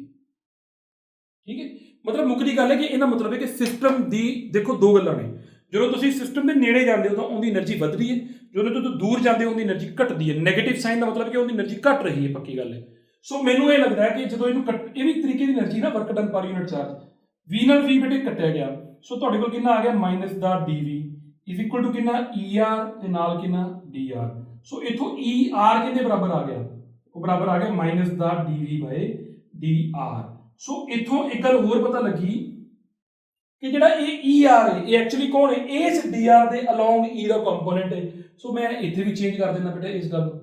ਠੀਕ ਹੈ। ਮਤਲਬ ਮੁੱਕਦੀ ਗੱਲ ਹੈ ਕਿ ਇਹਦਾ ਮਤਲਬ ਹੈ ਕਿ ਸਿਸਟਮ ਦੀ ਦੇਖੋ ਦੋ ਗੱਲਾਂ ਨੇ, ਜਦੋਂ ਤੁਸੀਂ ਸਿਸਟਮ ਦੇ ਨੇੜੇ ਜਾਂਦੇ ਹੋ ਤਾਂ ਉਹਦੀ એનર્ਜੀ ਵੱਧਦੀ ਹੈ, ਜਦੋਂ ਤੁਸੀਂ ਦੂਰ ਜਾਂਦੇ ਹੋ ਉਹਦੀ એનર્ਜੀ ਘਟਦੀ ਹੈ। ਨੈਗੇਟਿਵ ਸਾਈਨ ਦਾ ਮਤਲਬ ਕਿ ਉਹਦੀ એનર્ਜੀ ਘਟ ਰਹੀ ਹੈ, ਪੱਕੀ ਗੱਲ ਹੈ। ਸੋ ਮੈਨੂੰ ਇਹ ਲੱਗਦਾ ਹੈ ਕਿ ਜਦੋਂ ਇਹਨੂੰ ਇਹ ਵੀ ਤਰੀਕੇ ਦੀ એનર્ਜੀ ਨਾ ਵਰਕ ਡਨ ਪਰ ਯੂਨਿਟ ਚਾਰਜ V ਨਾਲ V ਬੇਟੇ ਕੱਟਿਆ ਗਿਆ, ਸੋ ਤੁਹਾਡੇ ਕੋਲ ਕਿੰਨਾ ਆ ਗਿਆ? ਮਾਈਨਸ ਦਾ dv ਇਜ਼ ਇਕੁਅਲ ਟੂ ਕਿੰਨਾ? ER ਤੇ ਨਾਲ ਕਿੰਨਾ? dr। ਸੋ ਇਥੋਂ ER ਕਿੰਨੇ ਬਰਾਬਰ ਆ ਗਿਆ? ਉਹ ਬਰਾਬਰ ਆ ਗਿਆ ਮਾਈਨਸ ਦਾ dv ਬਾਈ dr। ਸੋ ਇਥੋਂ ਇੱਕ ਗੱਲ ਹੋਰ ਪਤਾ ਲੱਗੀ ਕਿ ਜਿਹੜਾ ਇਹ ER ਹੈ ਇਹ ਐਕਚੁਅਲੀ ਕੌਣ ਹੈ? ਇਸ dr ਦੇ ਅਲੋਂਗ E ਦਾ ਕੰਪੋਨੈਂਟ ਹੈ। ਸੋ ਮੈਂ ਇੱਥੇ ਵੀ ਚੇਂਜ ਕਰ ਦਿੰਦਾ ਬੇਟਾ ਇਸ ਗੱਲ ਨੂੰ,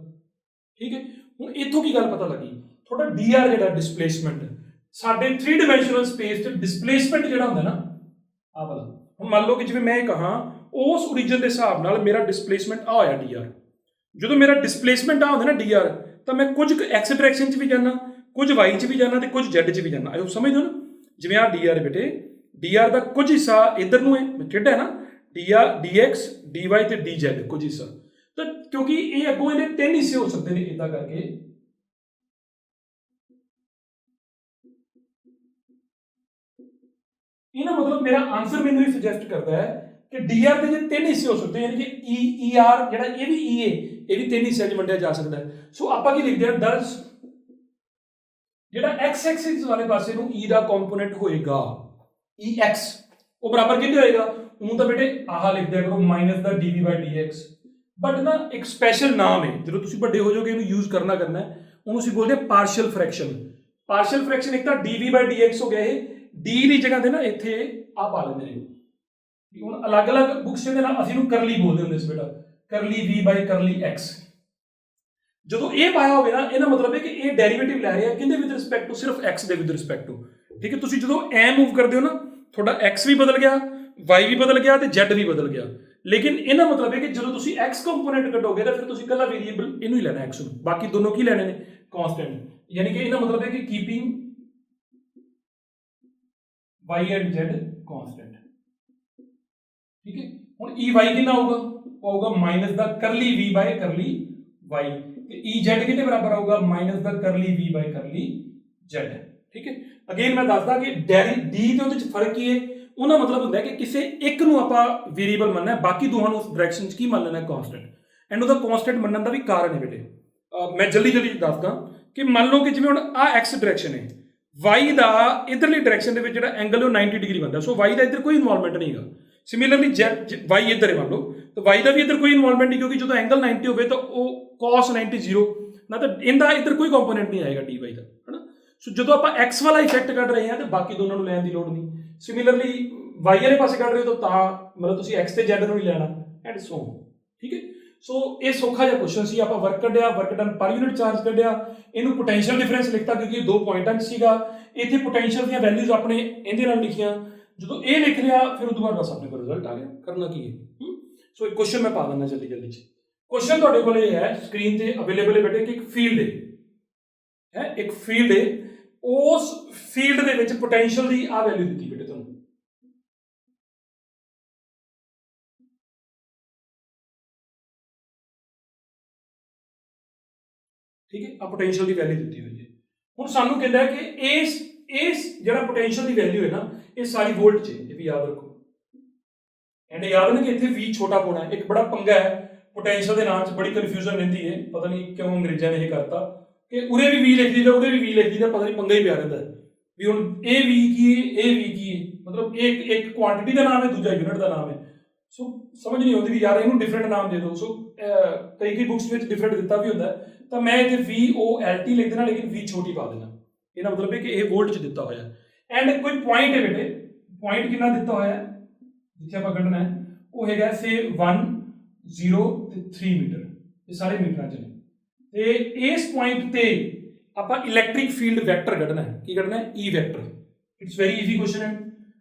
ਠੀਕ ਹੈ। ਹੁਣ ਇੱਥੋਂ ਕੀ ਗੱਲ ਪਤਾ ਲੱਗੀ? ਤੁਹਾਡਾ dr ਜਿਹੜਾ ਡਿਸਪਲੇਸਮੈਂਟ ਸਾਡੇ 3 ਡਾਈਮੈਂਸ਼ਨਲ ਸਪੇਸ 'ਚ ਡਿਸਪਲੇਸਮੈਂਟ ਜਿਹੜਾ ਹੁੰਦਾ ਨਾ ਆਹ ਵਾਲਾ, ਹੁਣ ਮੰਨ ਲਓ ਕਿ ਜਿਵੇਂ ਮੈਂ ਕਹਾਂ ਉਸ ਓਰੀਜਨ ਦੇ ਹਿਸਾਬ ਨਾਲ ਮੇਰਾ ਡਿਸਪਲੇਸਮੈਂਟ ਆ ਹੋਇਆ dr। ਜਦੋਂ ਮੇਰਾ ਡਿਸਪਲੇਸਮੈਂਟ ਆ ਹੁੰਦਾ ਨਾ dr, ਤਾਂ ਮੈਂ ਕੁਝ x ਡਾਇਰੈਕਸ਼ਨ 'ਚ ਵੀ ਜਾਣਾ, ਕੁਝ y 'ਚ ਵੀ ਜਾਣਾ ਤੇ ਕੁਝ z 'ਚ ਵੀ ਜਾਣਾ। ਆਇਓ ਸਮਝਦੇ ਹੋ ਨਾ? ਜਿਵੇਂ ਆ dr ਹੈ ਬੇਟੇ, dr ਦਾ ਕੁਝ ਹਿੱਸਾ ਇੱਧਰ ਨੂੰ ਹੈ, ਟੇਢਾ ਹੈ ਨਾ, dx dy ਤੇ dz ਕੁਝ ਹਿੱਸਾ। ਤਾਂ ਕਿਉਂਕਿ ਇਹ ਅੱਗੋਂ ਇਹਦੇ 3 ਹਿੱਸੇ ਹੋ ਸਕਦੇ ਨੇ ਇਦਾਂ ਕਰਕੇ, ਇਹਦਾ ਮਤਲਬ ਮੇਰਾ ਆਨਸਰ ਮੈਨੂੰ ਇਹ ਸੁਜੈਸਟ ਕਰਦਾ ਹੈ ਕਿ dr ਦੇ ਜੇ 3 ਹਿੱਸੇ ਹੋ ਸਕਦੇ ਯਾਨੀ ਕਿ ER ਜਿਹੜਾ ਇਹ ਵੀ E ਹੈ ਇਹ ਵੀ 3 ਹਿੱਸਿਆਂ 'ਚ ਵੰਡਿਆ ਜਾ ਸਕਦਾ ਹੈ। ਸੋ ਆਪਾਂ ਕੀ ਲਿਖਦੇ ਹਾਂ? ਦਸ ਜਿਹੜਾ x ਐਕਸਿਸ ਵਾਲੇ ਪਾਸੇ ਨੂੰ E ਦਾ ਕੰਪੋਨੈਂਟ ਹੋਏਗਾ, EX ਉਹ ਬਰਾਬਰ ਕਿੰਨੇ ਹੋਏਗਾ? ਉਹ ਤਾਂ ਬੇਟੇ ਆਹ ਲਿਖ ਦਿਆ ਕਰੋ ਮਾਈਨਸ ਦਾ dv/dx, ਬਟ ਨਾ ਇੱਕ ਸਪੈਸ਼ਲ ਨਾਮ ਹੈ, ਜਦੋਂ ਤੁਸੀਂ ਵੱਡੇ ਹੋ ਜਾਓਗੇ ਇਹਨੂੰ ਯੂਜ਼ ਕਰਨਾ ਹੈ, ਉਹਨੂੰ ਅਸੀਂ ਬੋਲਦੇ ਹਾਂ ਪਾਰਸ਼ੀਅਲ ਫ੍ਰੈਕਸ਼ਨ। ਪਾਰਸ਼ੀਅਲ ਫ੍ਰੈਕਸ਼ਨ ਇੱਕ ਤਾਂ dv/dx ਹੋ ਗਿਆ, ਇਹ d ਦੀ ਜਗ੍ਹਾ ਤੇ ਨਾ ਇੱਥੇ ਆ ਪਾ ਲੈਂਦੇ ਨੇ। ਹੁਣ ਅਲੱਗ-ਅਲੱਗ ਬੁੱਕਸ ਦੇ ਨਾਲ ਅਸੀਂ ਇਹਨੂੰ ਕਰਲੀ ਬੋਲਦੇ ਹੁੰਦੇ ਸੀ ਬੇਟਾ, ਕਰਲੀ v/ਕਰਲੀ x। ਜਦੋਂ ਇਹ ਪਾਇਆ ਹੋਵੇ ਨਾ, ਇਹਦਾ ਮਤਲਬ ਹੈ ਕਿ ਇਹ ਡੈਰੀਵੇਟਿਵ ਲੈ ਰਿਹਾ ਕਿਹਦੇ ਵਿਦ ਰਿਸਪੈਕਟ ਟੂ? ਸਿਰਫ x ਦੇ ਵਿਦ ਰਿਸਪੈਕਟ ਟੂ। ਠੀਕ ਹੈ, ਤੁਸੀਂ ਜਦੋਂ ਐ ਮੂਵ ਕਰਦੇ ਹੋ ਨਾ, ਤੁਹਾਡਾ x ਵੀ ਬਦਲ ਗਿਆ, y ਵੀ ਬਦਲ ਗਿਆ ਤੇ z ਵੀ ਬਦਲ ਗਿਆ। ਲੇਕਿਨ ਇਹਦਾ ਮਤਲਬ ਹੈ ਕਿ ਜਦੋਂ ਤੁਸੀਂ x ਕੰਪੋਨੈਂਟ ਕੱਢੋਗੇ ਤਾਂ ਫਿਰ ਤੁਸੀਂ ਇਕੱਲਾ ਵੇਰੀਏਬਲ ਇਹਨੂੰ ਹੀ ਲੈਣਾ x ਨੂੰ, ਬਾਕੀ ਦੋਨੋਂ ਕੀ ਲੈਣੇ ਨੇ? ਕਾਂਸਟੈਂਟ। ਯਾਨੀ ਕਿ ਇਹਦਾ ਮਤਲਬ ਹੈ ਕਿ keeping y and z constant. ਠੀਕ ਹੈ, ਹੁਣ EY ਕਿੰਨਾ ਆਊਗਾ? ਆਊਗਾ ਮਾਈਨਸ ਦਾ ਕਰਲੀ v/ਕਰਲੀ y, ਤੇ EZ ਕਿਹਦੇ ਬਰਾਬਰ ਆਊਗਾ? ਮਾਈਨਸ ਦਾ ਕਰਲੀ v/ਕਰਲੀ z। ਠੀਕ ਹੈ, ਅਗੇਨ ਮੈਂ ਦੱਸਦਾ ਕਿ d ਤੇ ਉਹਦੇ ਚ ਫਰਕ ਕੀ ਹੈ। ਉਹਦਾ ਮਤਲਬ ਹੁੰਦਾ ਹੈ ਕਿ ਕਿਸੇ ਇੱਕ ਨੂੰ ਆਪਾਂ ਵੇਰੀਏਬਲ ਮੰਨਣਾ ਹੈ, ਬਾਕੀ ਦੋਹਾਂ ਨੂੰ ਉਸ ਡਾਇਰੈਕਸ਼ਨ 'ਚ ਕੀ ਮੰਨ ਲੈਣਾ? ਕਾਂਸਟੈਂਟ। ਐਂਡ ਉਹਦਾ ਕਾਂਸਟੈਂਟ ਮੰਨਣ ਦਾ ਵੀ ਕਾਰਨ ਹੈ ਬੇਟੇ, ਮੈਂ ਜਲਦੀ ਦੱਸਦਾ ਕਿ ਮੰਨ ਲਓ ਕਿ ਜਿਵੇਂ ਹੁਣ ਆ x ਡਾਇਰੈਕਸ਼ਨ ਹੈ, y ਦਾ ਇਧਰਲੀ ਡਾਇਰੈਕਸ਼ਨ ਦੇ ਵਿੱਚ ਜਿਹੜਾ ਐਂਗਲ ਉਹ 90 ਡਿਗਰੀ ਬਣਦਾ, ਸੋ y ਦਾ ਇੱਧਰ ਕੋਈ ਇਨਵੋਲਵਮੈਂਟ ਨਹੀਂ ਹੈਗਾ। ਸਿਮਿਲਰਲੀ y ਇੱਧਰ ਹੈ ਮੰਨ ਲਓ, ਤਾਂ y ਦਾ ਵੀ ਇੱਧਰ ਕੋਈ ਇਨਵੋਲਵਮੈਂਟ ਨਹੀਂ, ਕਿਉਂਕਿ ਜਦੋਂ ਐਂਗਲ 90 ਹੋਵੇ ਤਾਂ ਉਹ cos 90 0 ਨਾ, ਤਾਂ ਇਹਦਾ ਇੱਧਰ ਕੋਈ ਕੰਪੋਨੈਂਟ ਨਹੀਂ ਆਏਗਾ dy ਦਾ, ਹਨਾ। ਸੋ ਜਦੋਂ ਆਪਾਂ x ਵਾਲਾ ਇਫੈਕਟ ਕੱਢ ਰਹੇ ਹਾਂ ਤੇ ਬਾਕੀ ਦੋਨਾਂ ਨੂੰ ਲੈਣ ਦੀ ਲੋੜ ਨਹੀਂ। ਸਿਮਿਲਰਲੀ y ਵਾਲੇ ਪਾਸੇ ਕੱਢ ਰਹੇ ਹੋ ਤਾਂ ਮਤਲਬ ਤੁਸੀਂ x ਤੇ z ਨੂੰ ਹੀ ਲੈਣਾ, ਐਂਡ ਸੋ। ਠੀਕ ਹੈ, ਸੋ ਇਹ ਸੌਖਾ ਜਿਹਾ ਕੁਐਸਚਨ ਸੀ। ਆਪਾਂ ਵਰਕ ਕੱਢਿਆ, ਵਰਕ ਡਨ ਪਰ ਯੂਨਿਟ ਚਾਰਜ ਕੱਢਿਆ, ਇਹਨੂੰ ਪੋਟੈਂਸ਼ੀਅਲ ਡਿਫਰੈਂਸ ਲਿਖਤਾ ਕਿਉਂਕਿ ਇਹ 2 ਪੁਆਇੰਟਾਂ 'ਚ ਸੀਗਾ। ਇੱਥੇ ਪੋਟੈਂਸ਼ੀਅਲ ਦੀਆਂ ਵੈਲਿਊਜ਼ ਆਪਣੇ ਇਹਦੇ ਨਾਲ ਲਿਖੀਆਂ। ਜਦੋਂ ਇਹ ਲਿਖ ਲਿਆ ਫਿਰ ਉਸ ਤੋਂ ਬਾਅਦ ਬਸ ਆਪਣੇ ਕੋਲ ਰਿਜ਼ਲਟ ਆ ਗਿਆ। ਕਰਨਾ ਕੀ ਹੈ, ਸੋ ਇੱਕ ਕੁਐਸਚਨ ਮੈਂ ਪਾ ਦਿੰਦਾ ਜਲਦੀ 'ਚ। ਕੁਐਸਚਨ ਤੁਹਾਡੇ ਕੋਲ ਇਹ ਹੈ, ਸਕਰੀਨ ਤੇ ਅਵੇਲੇਬਲ ਹੈ ਬੇਟੇ, ਕਿ ਇੱਕ ਫੀਲਡ ਹੈ, ਇੱਕ ਫੀਲਡ ਹੈ, ਉਸ ਫੀਲਡ ਦੇ ਵਿੱਚ ਪੋਟੈਂਸ਼ੀਅਲ ਦੀ ਆ ਵੈਲਿਊ ਦਿੱਤੀ ਬੇਟੇ ਤੁਹਾਨੂੰ। ਠੀਕ ਹੈ, ਆ ਪੋਟੈਂਸ਼ੀਅਲ ਦੀ ਵੈਲਿਊ ਦਿੱਤੀ ਹੋਈ ਹੈ। ਹੁਣ ਸਾਨੂੰ ਕਹਿੰਦਾ ਹੈ ਕਿ ਇਸ ਜਿਹੜਾ ਪੋਟੈਂਸ਼ੀਅਲ ਦੀ ਵੈਲਿਊ ਹੈ ਨਾ, ਇਹ ਸਾਰੀ ਵੋਲਟ 'ਚ, ਇਹ ਵੀ ਯਾਦ ਰੱਖੋ। ਐਂਡ ਯਾਦ ਨਾ ਕਿ ਇੱਥੇ v ਛੋਟਾ ਪਾਉਣਾ, ਇੱਕ ਬੜਾ ਪੰਗਾ ਹੈ ਪੋਟੈਂਸ਼ੀਅਲ ਦੇ ਨਾਮ 'ਚ, ਬੜੀ ਕਨਫਿਊਜ਼ਨ ਰਹਿੰਦੀ ਹੈ, ਪਤਾ ਨਹੀਂ ਕਿਉਂ ਅੰਗਰੇਜ਼ਾਂ ਨੇ ਇਹ ਕਰਤਾ ਕਿ ਉਰੇ ਵੀ v ਲਿਖ ਦਿੱਤਾ, ਉਹਦੇ ਵੀ v ਲਿਖ ਦਿੱਤਾ, ਪਤਾ ਨਹੀਂ ਪੰਗਾ ਹੀ ਪਿਆ ਰਹਿੰਦਾ ਵੀ ਹੁਣ ਇਹ v ਕੀ ਹੈ, ਇਹ v ਕੀ ਹੈ, ਮਤਲਬ ਇੱਕ ਕੁਆਂਟੀਟੀ ਦਾ ਨਾਮ ਹੈ, ਦੂਜਾ ਯੂਨਿਟ ਦਾ ਨਾਮ ਹੈ। ਸੋ ਸਮਝ ਨਹੀਂ ਆਉਂਦੀ ਵੀ ਯਾਰ ਇਹਨੂੰ ਡਿਫਰੈਂਟ ਨਾਮ ਦੇ ਦਿਓ। ਸੋ ਕਈ ਬੁੱਕਸ ਵਿੱਚ ਡਿਫਰੈਂਟ ਦਿੱਤਾ ਵੀ ਹੁੰਦਾ, ਤਾਂ ਮੈਂ ਇੱਥੇ VOLT ਲਿਖ ਦੇਣਾ, ਲੇਕਿਨ v ਛੋਟੀ ਪਾ ਦੇਣਾ। ਇਹਦਾ ਮਤਲਬ ਹੈ ਕਿ ਇਹ ਵੋਲਟ 'ਚ ਦਿੱਤਾ ਹੋਇਆ। ਐਂਡ ਕੋਈ ਪੁਆਇੰਟ ਹੈ ਬੇਟੇ, ਪੁਆਇੰਟ ਕਿੰਨਾ ਦਿੱਤਾ ਹੋਇਆ ਜਿੱਥੇ ਆਪਾਂ ਕੱਢਣਾ ਹੈ, ਉਹ ਹੈਗਾ ਸੇ 1 0 ਤੇ 3 ਮੀਟਰ, ਇਹ ਸਾਰੇ ਮੀਟਰਾਂ 'ਚ ਨੇ। ਤੇ ਇਸ ਪੁਆਇੰਟ ਤੇ ਆਪਾਂ ਇਲੈਕਟ੍ਰਿਕ ਫੀਲਡ ਵੈਕਟਰ ਕੱਢਣਾ ਹੈ। ਕੀ ਕੱਢਣਾ ਹੈ? E vector. It's very easy question ਹੈ।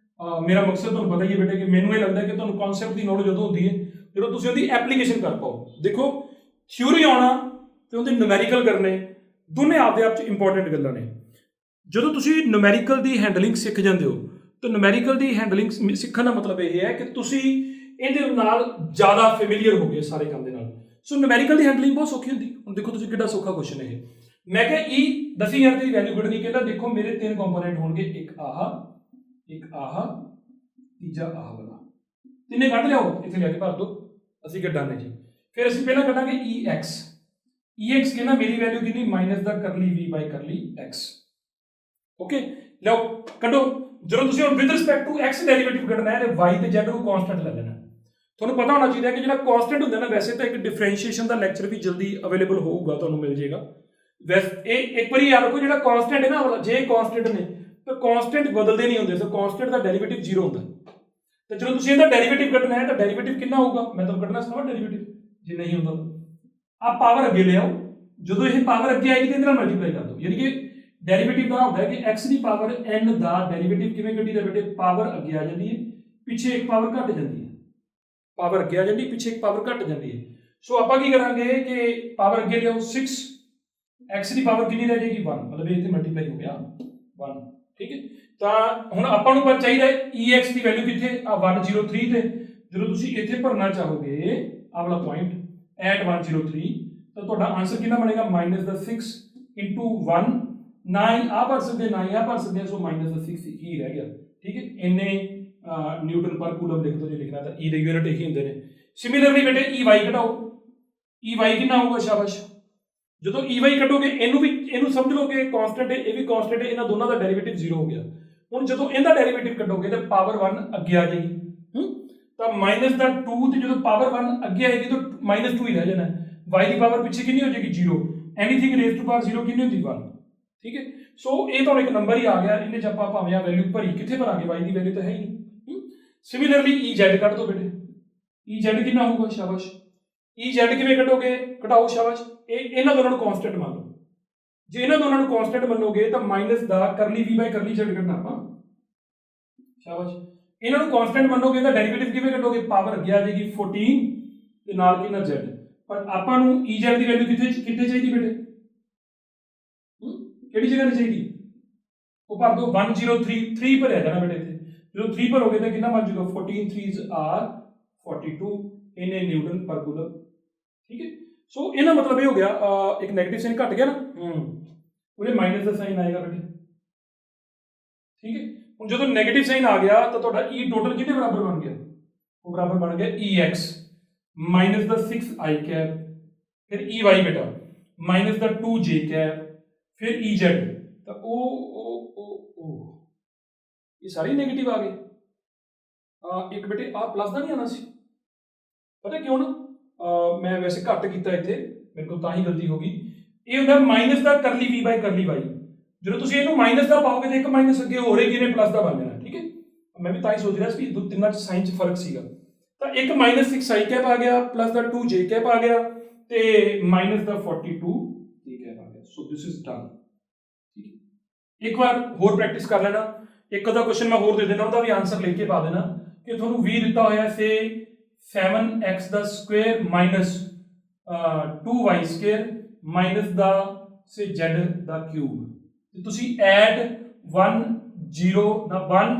ਮੇਰਾ ਮਕਸਦ ਤੁਹਾਨੂੰ ਪਤਾ ਹੀ ਹੈ ਬੇਟੇ ਕਿ ਮੈਨੂੰ ਇਹ ਲੱਗਦਾ ਕਿ ਤੁਹਾਨੂੰ ਕਨਸੈਪਟ ਦੀ ਨੌਲੇਜ ਉਦੋਂ ਹੁੰਦੀ ਹੈ ਜਦੋਂ ਤੁਸੀਂ ਉਹਦੀ ਐਪਲੀਕੇਸ਼ਨ ਕਰ ਪਾਓ। ਦੇਖੋ, ਥਿਊਰੀ ਆਉਣਾ ਤੇ ਉਹਦੇ ਨੂਮੈਰੀਕਲ ਕਰਨੇ, ਦੋਨੇ ਆਪਦੇ ਆਪ 'ਚ ਇੰਪੋਰਟੈਂਟ ਗੱਲਾਂ ਨੇ। ਜਦੋਂ ਤੁਸੀਂ ਨੂਮੈਰੀਕਲ ਦੀ ਹੈਂਡਲਿੰਗ ਸਿੱਖ ਜਾਂਦੇ ਹੋ ਤਾਂ ਨੂਮੈਰੀਕਲ ਦੀ ਹੈਂਡਲਿੰਗ ਸਿੱਖਣ ਦਾ ਮਤਲਬ ਇਹ ਹੈ ਕਿ ਤੁਸੀਂ ਇਹਦੇ ਨਾਲ ਜ਼ਿਆਦਾ ਫੈਮਿਲੀਅਰ ਹੋ ਗਏ ਸਾਰੇ ਕੰਮ ਦੇ ਨਾਲ। ਸੋ ਨੂਮੈਰੀਕਲ ਦੀ ਹੈਂਡਲਿੰਗ ਬਹੁਤ ਸੌਖੀ ਹੁੰਦੀ। ਹੁਣ ਦੇਖੋ ਤੁਸੀਂ ਕਿੱਡਾ ਸੌਖਾ ਕੁਐਸਚਨ ਹੈ ਇਹ। ਮੈਂ ਕਿਹਾ E 10000 ਦੀ ਵੈਲਿਊ ਕੱਢਣੀ, ਕਹਿੰਦਾ ਦੇਖੋ ਮੇਰੇ 3 ਕੰਪੋਨੈਂਟ ਹੋਣਗੇ, ਇੱਕ ਆਹ, ਤੀਜਾ ਆਹ ਵਾਲਾ। ਤਿੰਨੇ ਕੱਢ ਲਿਆਓ, ਇੱਥੇ ਲਿਆ ਕੇ ਭਰ ਦਿਓ, ਅਸੀਂ ਕੱਢਾਂਗੇ ਜੀ। ਫਿਰ ਅਸੀਂ ਪਹਿਲਾਂ ਕੱਢਾਂਗੇ EX ਕਹਿੰਦਾ ਮੇਰੀ ਵੈਲਿਊ ਕਿੰਨੀ? ਮਾਈਨਸ ਦਾ ਕਰਲੀ v/ਕਰਲੀ x। ਓਕੇ, ਲਿਆਓ ਕੱਢੋ। ਜਦੋਂ ਤੁਸੀਂ ਹੁਣ with respect to x derivative ਕੱਢਣਾ ਹੈ ਤੇ y ਤੇ z ਨੂੰ ਕਾਂਸਟੈਂਟ ਲੈ ਲੈਣਾ। ਤੁਹਾਨੂੰ ਪਤਾ ਹੋਣਾ ਚਾਹੀਦਾ ਕਿ ਜਿਹੜਾ ਕਾਂਸਟੈਂਟ ਹੁੰਦਾ ਨਾ, ਵੈਸੇ ਤਾਂ ਇੱਕ ਡਿਫਰੈਂਸ਼ੀਏਸ਼ਨ ਦਾ ਲੈਕਚਰ ਵੀ ਜਲਦੀ ਅਵੇਲੇਬਲ ਹੋਊਗਾ, ਤੁਹਾਨੂੰ ਮਿਲ ਜਾਏਗਾ। ਵੈਸੇ ਇਹ ਇੱਕ ਵਾਰੀ ਯਾਦ ਰੱਖੋ, ਜਿਹੜਾ ਕਾਂਸਟੈਂਟ ਹੈ ਨਾ ਵਾਲਾ, ਜੇ ਕਾਂਸਟੈਂਟ ਨੇ ਤਾਂ ਕਾਂਸਟੈਂਟ ਬਦਲਦੇ ਨਹੀਂ ਹੁੰਦੇ, ਸੋ ਕਾਂਸਟੈਂਟ ਦਾ ਡੈਰੀਵੇਟਿਵ 0 ਹੁੰਦਾ। ਤੇ ਜਦੋਂ ਤੁਸੀਂ ਇਹਦਾ ਡੈਰੀਵੇਟਿਵ ਕੱਢਣਾ ਹੈ ਤਾਂ ਡੈਰੀਵੇਟਿਵ ਕਿੰਨਾ ਹੋਊਗਾ? ਮੈਂ ਤੁਹਾਨੂੰ ਕੱਢਣਾ ਸਿਖਾਵਾਂ ਡੈਰੀਵੇਟਿਵ, ਜੇ ਨਹੀਂ ਹੁੰਦਾ ਤਾਂ ਆ ਪਾਵਰ ਅੱਗੇ ਲਿਆਓ। ਜਦੋਂ ਇਹ ਪਾਵਰ ਅੱਗੇ ਆਏਗੀ ਤੇ ਇਹਦੇ ਨਾਲ ਮਲਟੀਪਲਾਈ ਕਰ ਦਿਓ। ਯਾਨੀ ਕਿ ਡੈਰੀਵੇਟਿਵ ਦਾ ਹੁੰਦਾ ਹੈ ਕਿ x ਦੀ ਪਾਵਰ n ਦਾ ਡੈਰੀਵੇਟਿਵ ਕਿਵੇਂ ਕੱਢੀਦਾ ਬੇਟੇ? ਪਾਵਰ ਅੱਗੇ ਆ ਜਾਂਦੀ ਹੈ, ਪਿੱਛੇ ਇੱਕ ਪਾਵਰ ਘੱਟ ਜਾਂਦੀ ਹੈ। ਪਾਵਰ ਅੱਗੇ ਆ ਜਾਂਦੀ, ਪਿੱਛੇ ਇੱਕ ਪਾਵਰ ਘੱਟ ਜਾਂਦੀ ਹੈ। ਸੋ ਆਪਾਂ ਕੀ ਕਰਾਂਗੇ ਕਿ ਪਾਵਰ ਅੱਗੇ ਲਿਆਓ 6, x ਦੀ ਪਾਵਰ ਕਿੰਨੀ ਰਹਿ ਜਾਏਗੀ? 1, ਮਤਲਬ ਇਹ ਇੱਥੇ ਮਲਟੀਪਲਾਈ ਹੋ ਗਿਆ 1। ਠੀਕ ਹੈ, ਤਾਂ ਹੁਣ ਆਪਾਂ ਨੂੰ ਪਰ ਚਾਹੀਦਾ ਹੈ EX ਦੀ ਵੈਲਿਊ ਕਿੱਥੇ? ਆ 103 ਤੇ। ਜਦੋਂ ਤੁਸੀਂ ਇੱਥੇ ਭਰਨਾ ਚਾਹੋਗੇ ਆਹ ਵਾਲਾ ਪੁਆਇੰਟ ਐਟ 103, ਤਾਂ ਤੁਹਾਡਾ ਆਨਸਰ ਕਿੰਨਾ ਬਣੇਗਾ? ਮਾਈਨਸ ਦਾ 6 ਇੰਟੂ 1, 9 ਆ ਭਰ ਸਕਦੇ, 9 ਆ ਭਰ ਸਕਦੇ, ਸੋ ਮਾਈਨਸ ਦਾ 6 ਹੀ ਰਹਿ ਗਿਆ। ਠੀਕ ਹੈ, ਇੰਨੇ ਨਿਊਟਨ ਪਰ ਕੂਲਮ ਲਿਖ ਦੋ ਜੇ ਲਿਖਣਾ ਤਾਂ। E ਦੇ ਯੂਨਿਟ ਇਹੀ ਹੁੰਦੇ ਨੇ। ਸਿਮਿਲਰਲੀ ਬੇਟੇ EY ਕਢਾਓ। EY ਕਿੰਨਾ ਆਊਗਾ? ਸ਼ਾਬਾਸ਼। ਜਦੋਂ EY ਕੱਢੋਗੇ ਇਹਨੂੰ ਸਮਝ ਲਓ ਕਿ ਕਾਂਸਟੈਂਟ ਹੈ, ਇਹ ਵੀ ਕਾਂਸਟੈਂਟ ਹੈ, ਇਹਨਾਂ ਦੋਨਾਂ ਦਾ ਡੈਰੀਵੇਟਿਵ 0 ਹੋ ਗਿਆ। ਹੁਣ ਜਦੋਂ ਇਹਦਾ ਡੈਰੀਵੇਟਿਵ ਕੱਢੋਗੇ ਤਾਂ ਪਾਵਰ 1 ਅੱਗੇ ਆ ਜਾਏਗੀ, ਤਾਂ ਮਾਈਨਸ ਦਾ 2 ਤੇ ਜਦੋਂ ਪਾਵਰ 1 ਅੱਗੇ ਆਏਗੀ ਤਾਂ ਮਾਈਨਸ 2 ਹੀ ਰਹਿ ਜਾਣਾ। y ਦੀ ਪਾਵਰ ਪਿੱਛੇ ਕਿੰਨੀ ਹੋ ਜਾਏਗੀ 0, ਐਨੀਥਿੰਗ ਰੇਜ਼ ਟੂ ਪਾਵਰ 0 ਕਿੰਨੀ ਹੁੰਦੀ 1, ਠੀਕ ਹੈ। ਸੋ ਇਹ ਤੁਹਾਨੂੰ ਇੱਕ ਨੰਬਰ ਹੀ ਆ ਗਿਆ, ਇਹਦੇ ਚ ਆਪਾਂ ਭਾਵੇਂ ਆ ਵੈਲਿਊ ਭਰੀ ਕਿੱਥੇ ਭਰਾਂਗੇ, y ਦੀ ਵੈਲਿਊ ਤਾਂ ਹੈ ਹੀ ਨਹੀਂ। ਸਿਮਿਲਰਲੀ ez ਕੱਢ ਦੋ ਬੇਟੇ, ez ਕਿੰਨਾ ਹੋਊਗਾ, ਸ਼ਾਬਾਸ਼। ez ਕਿਵੇਂ ਕੱਢੋਗੇ, ਘਟਾਓ, ਸ਼ਾਬਾਸ਼। ਇਹਨਾਂ ਦੋਨਾਂ ਨੂੰ ਕਾਂਸਟੈਂਟ ਮੰਨ ਲਓ, ਜੇ ਇਹਨਾਂ ਦੋਨਾਂ ਨੂੰ ਕਾਂਸਟੈਂਟ ਮੰਨੋਗੇ ਤਾਂ ਮਾਈਨਸ ਦਾ ਕਰਲੀ v ਬਾਈ ਕਰਲੀ z ਕੱਢਣਾ ਆਪਾਂ, ਸ਼ਾਬਾਸ਼। ਇਹਨਾਂ ਨੂੰ ਕਾਂਸਟੈਂਟ ਮੰਨੋਗੇ ਤਾਂ ਡੈਰੀਵੇਟਿਵ ਕਿਵੇਂ ਕੱਢੋਗੇ, ਪਾਵਰ ਅੱਗੇ ਆ ਜਾਏਗੀ 14 ਤੇ ਨਾਲ ਕਿੰਨਾ z, ਪਰ ਆਪਾਂ ਨੂੰ ez ਦੀ ਵੈਲਿਊ ਕਿੱਥੇ ਚਾਹੀਦੀ ਬੇਟੇ, ਕਿਹੜੀ ਜਗ੍ਹਾ ਤੇ ਚਾਹੀਦੀ, ਉਹ ਭਰ ਦੋ 103 ਭਰਿਆ ਜਾਣਾ ਬੇਟੇ ਇੱਥੇ, ਜਦੋਂ 3 ਭਰੋਗੇ ਤਾਂ ਕਿੰਨਾ ਬਣ ਜਾਊਗਾ 14 3s are 42 ਇੰਨੇ ਨਿਊਟਨ ਪਰ ਕੂਲਮ, ਠੀਕ ਹੈ। ਸੋ ਇਹਦਾ ਮਤਲਬ ਇਹ ਹੋ ਗਿਆ ਇੱਕ ਨੈਗੇਟਿਵ ਸਾਈਨ ਘਟ ਗਿਆ ਨਾ, ਉਹਦੇ ਮਾਈਨਸ ਦਾ ਸਾਈਨ ਆਏਗਾ ਬੇਟੇ, ਠੀਕ ਹੈ। ਹੁਣ ਜਦੋਂ ਨੈਗੇਟਿਵ ਸਾਈਨ ਆ ਗਿਆ ਤਾਂ ਤੁਹਾਡਾ e ਟੋਟਲ ਕਿਹਦੇ ਬਰਾਬਰ ਬਣ ਗਿਆ, ਉਹ ਬਰਾਬਰ ਬਣ ਗਿਆ ex ਮਾਈਨਸ ਦਾ 6i ਕੈਪ, ਫਿਰ ey ਬੇਟਾ ਮਾਈਨਸ ਦਾ 2j ਕੈਪ, ਫਿਰ ez, ਤਾਂ ਉਹ ਇਹ ਸਾਰੇ ਨੈਗੇਟਿਵ ਆ ਗਏ। ਇੱਕ ਬੇਟੇ ਆ ਪਲੱਸ ਦਾ ਨਹੀਂ ਆਣਾ ਸੀ, ਪਤਾ ਕਿਉਂ ਨਾ, ਮੈਂ ਵੈਸੇ ਘੱਟ ਕੀਤਾ ਇੱਥੇ, ਮੇਰੇ ਕੋਲ ਤਾਂ ਹੀ ਗਲਤੀ ਹੋ ਗਈ। ਇਹ ਹੁੰਦਾ ਮਾਈਨਸ ਦਾ ਕਰਲੀ v ਬਾਈ ਕਰਲੀ y, ਜਦੋਂ ਤੁਸੀਂ ਇਹਨੂੰ ਮਾਈਨਸ ਦਾ ਪਾਓਗੇ ਤਾਂ ਇੱਕ ਮਾਈਨਸ ਅੱਗੇ ਹੋ ਰਹੀ ਕਿਨੇ ਪਲੱਸ ਦਾ ਬਣ ਜਾਣਾ, ਠੀਕ ਹੈ। ਮੈਂ ਵੀ ਤਾਂ ਹੀ ਸੋਚ ਰਿਹਾ ਸੀ ਕਿ ਤਿੰਨਾਂ ਚ ਸਾਈਨ ਚ ਫਰਕ ਸੀਗਾ, ਤਾਂ ਇੱਕ ਮਾਈਨਸ 6i ਕੈਪ ਆ ਗਿਆ, ਪਲੱਸ ਦਾ 2j ਕੈਪ ਆ ਗਿਆ, ਤੇ ਮਾਈਨਸ ਦਾ 42j ਕੈਪ ਆ ਗਿਆ। ਸੋ ਦਿਸ ਇਜ਼ ਡਨ, ਠੀਕ ਹੈ। ਇੱਕ ਵਾਰ ਹੋਰ ਪ੍ਰੈਕਟਿਸ ਕਰ ਲੈਣਾ, ਇੱਕ ਅੱਧਾ ਕੁਐਸਚਨ ਮੈਂ ਹੋਰ ਦੇ ਦੇਣਾ, ਉਹਦਾ ਵੀ ਆਨਸਰ ਲਿਖ ਕੇ ਪਾ ਦੇਣਾ ਕਿ ਤੁਹਾਨੂੰ v ਦਿੱਤਾ ਹੋਇਆ ਸੇ 7x ਦਾ square minus 2y square minus ਦਾ ਸੇ z ਦਾ ਕਿਊਬ, ਤੇ ਤੁਸੀਂ ਐਡ 1 0 ਦਾ 1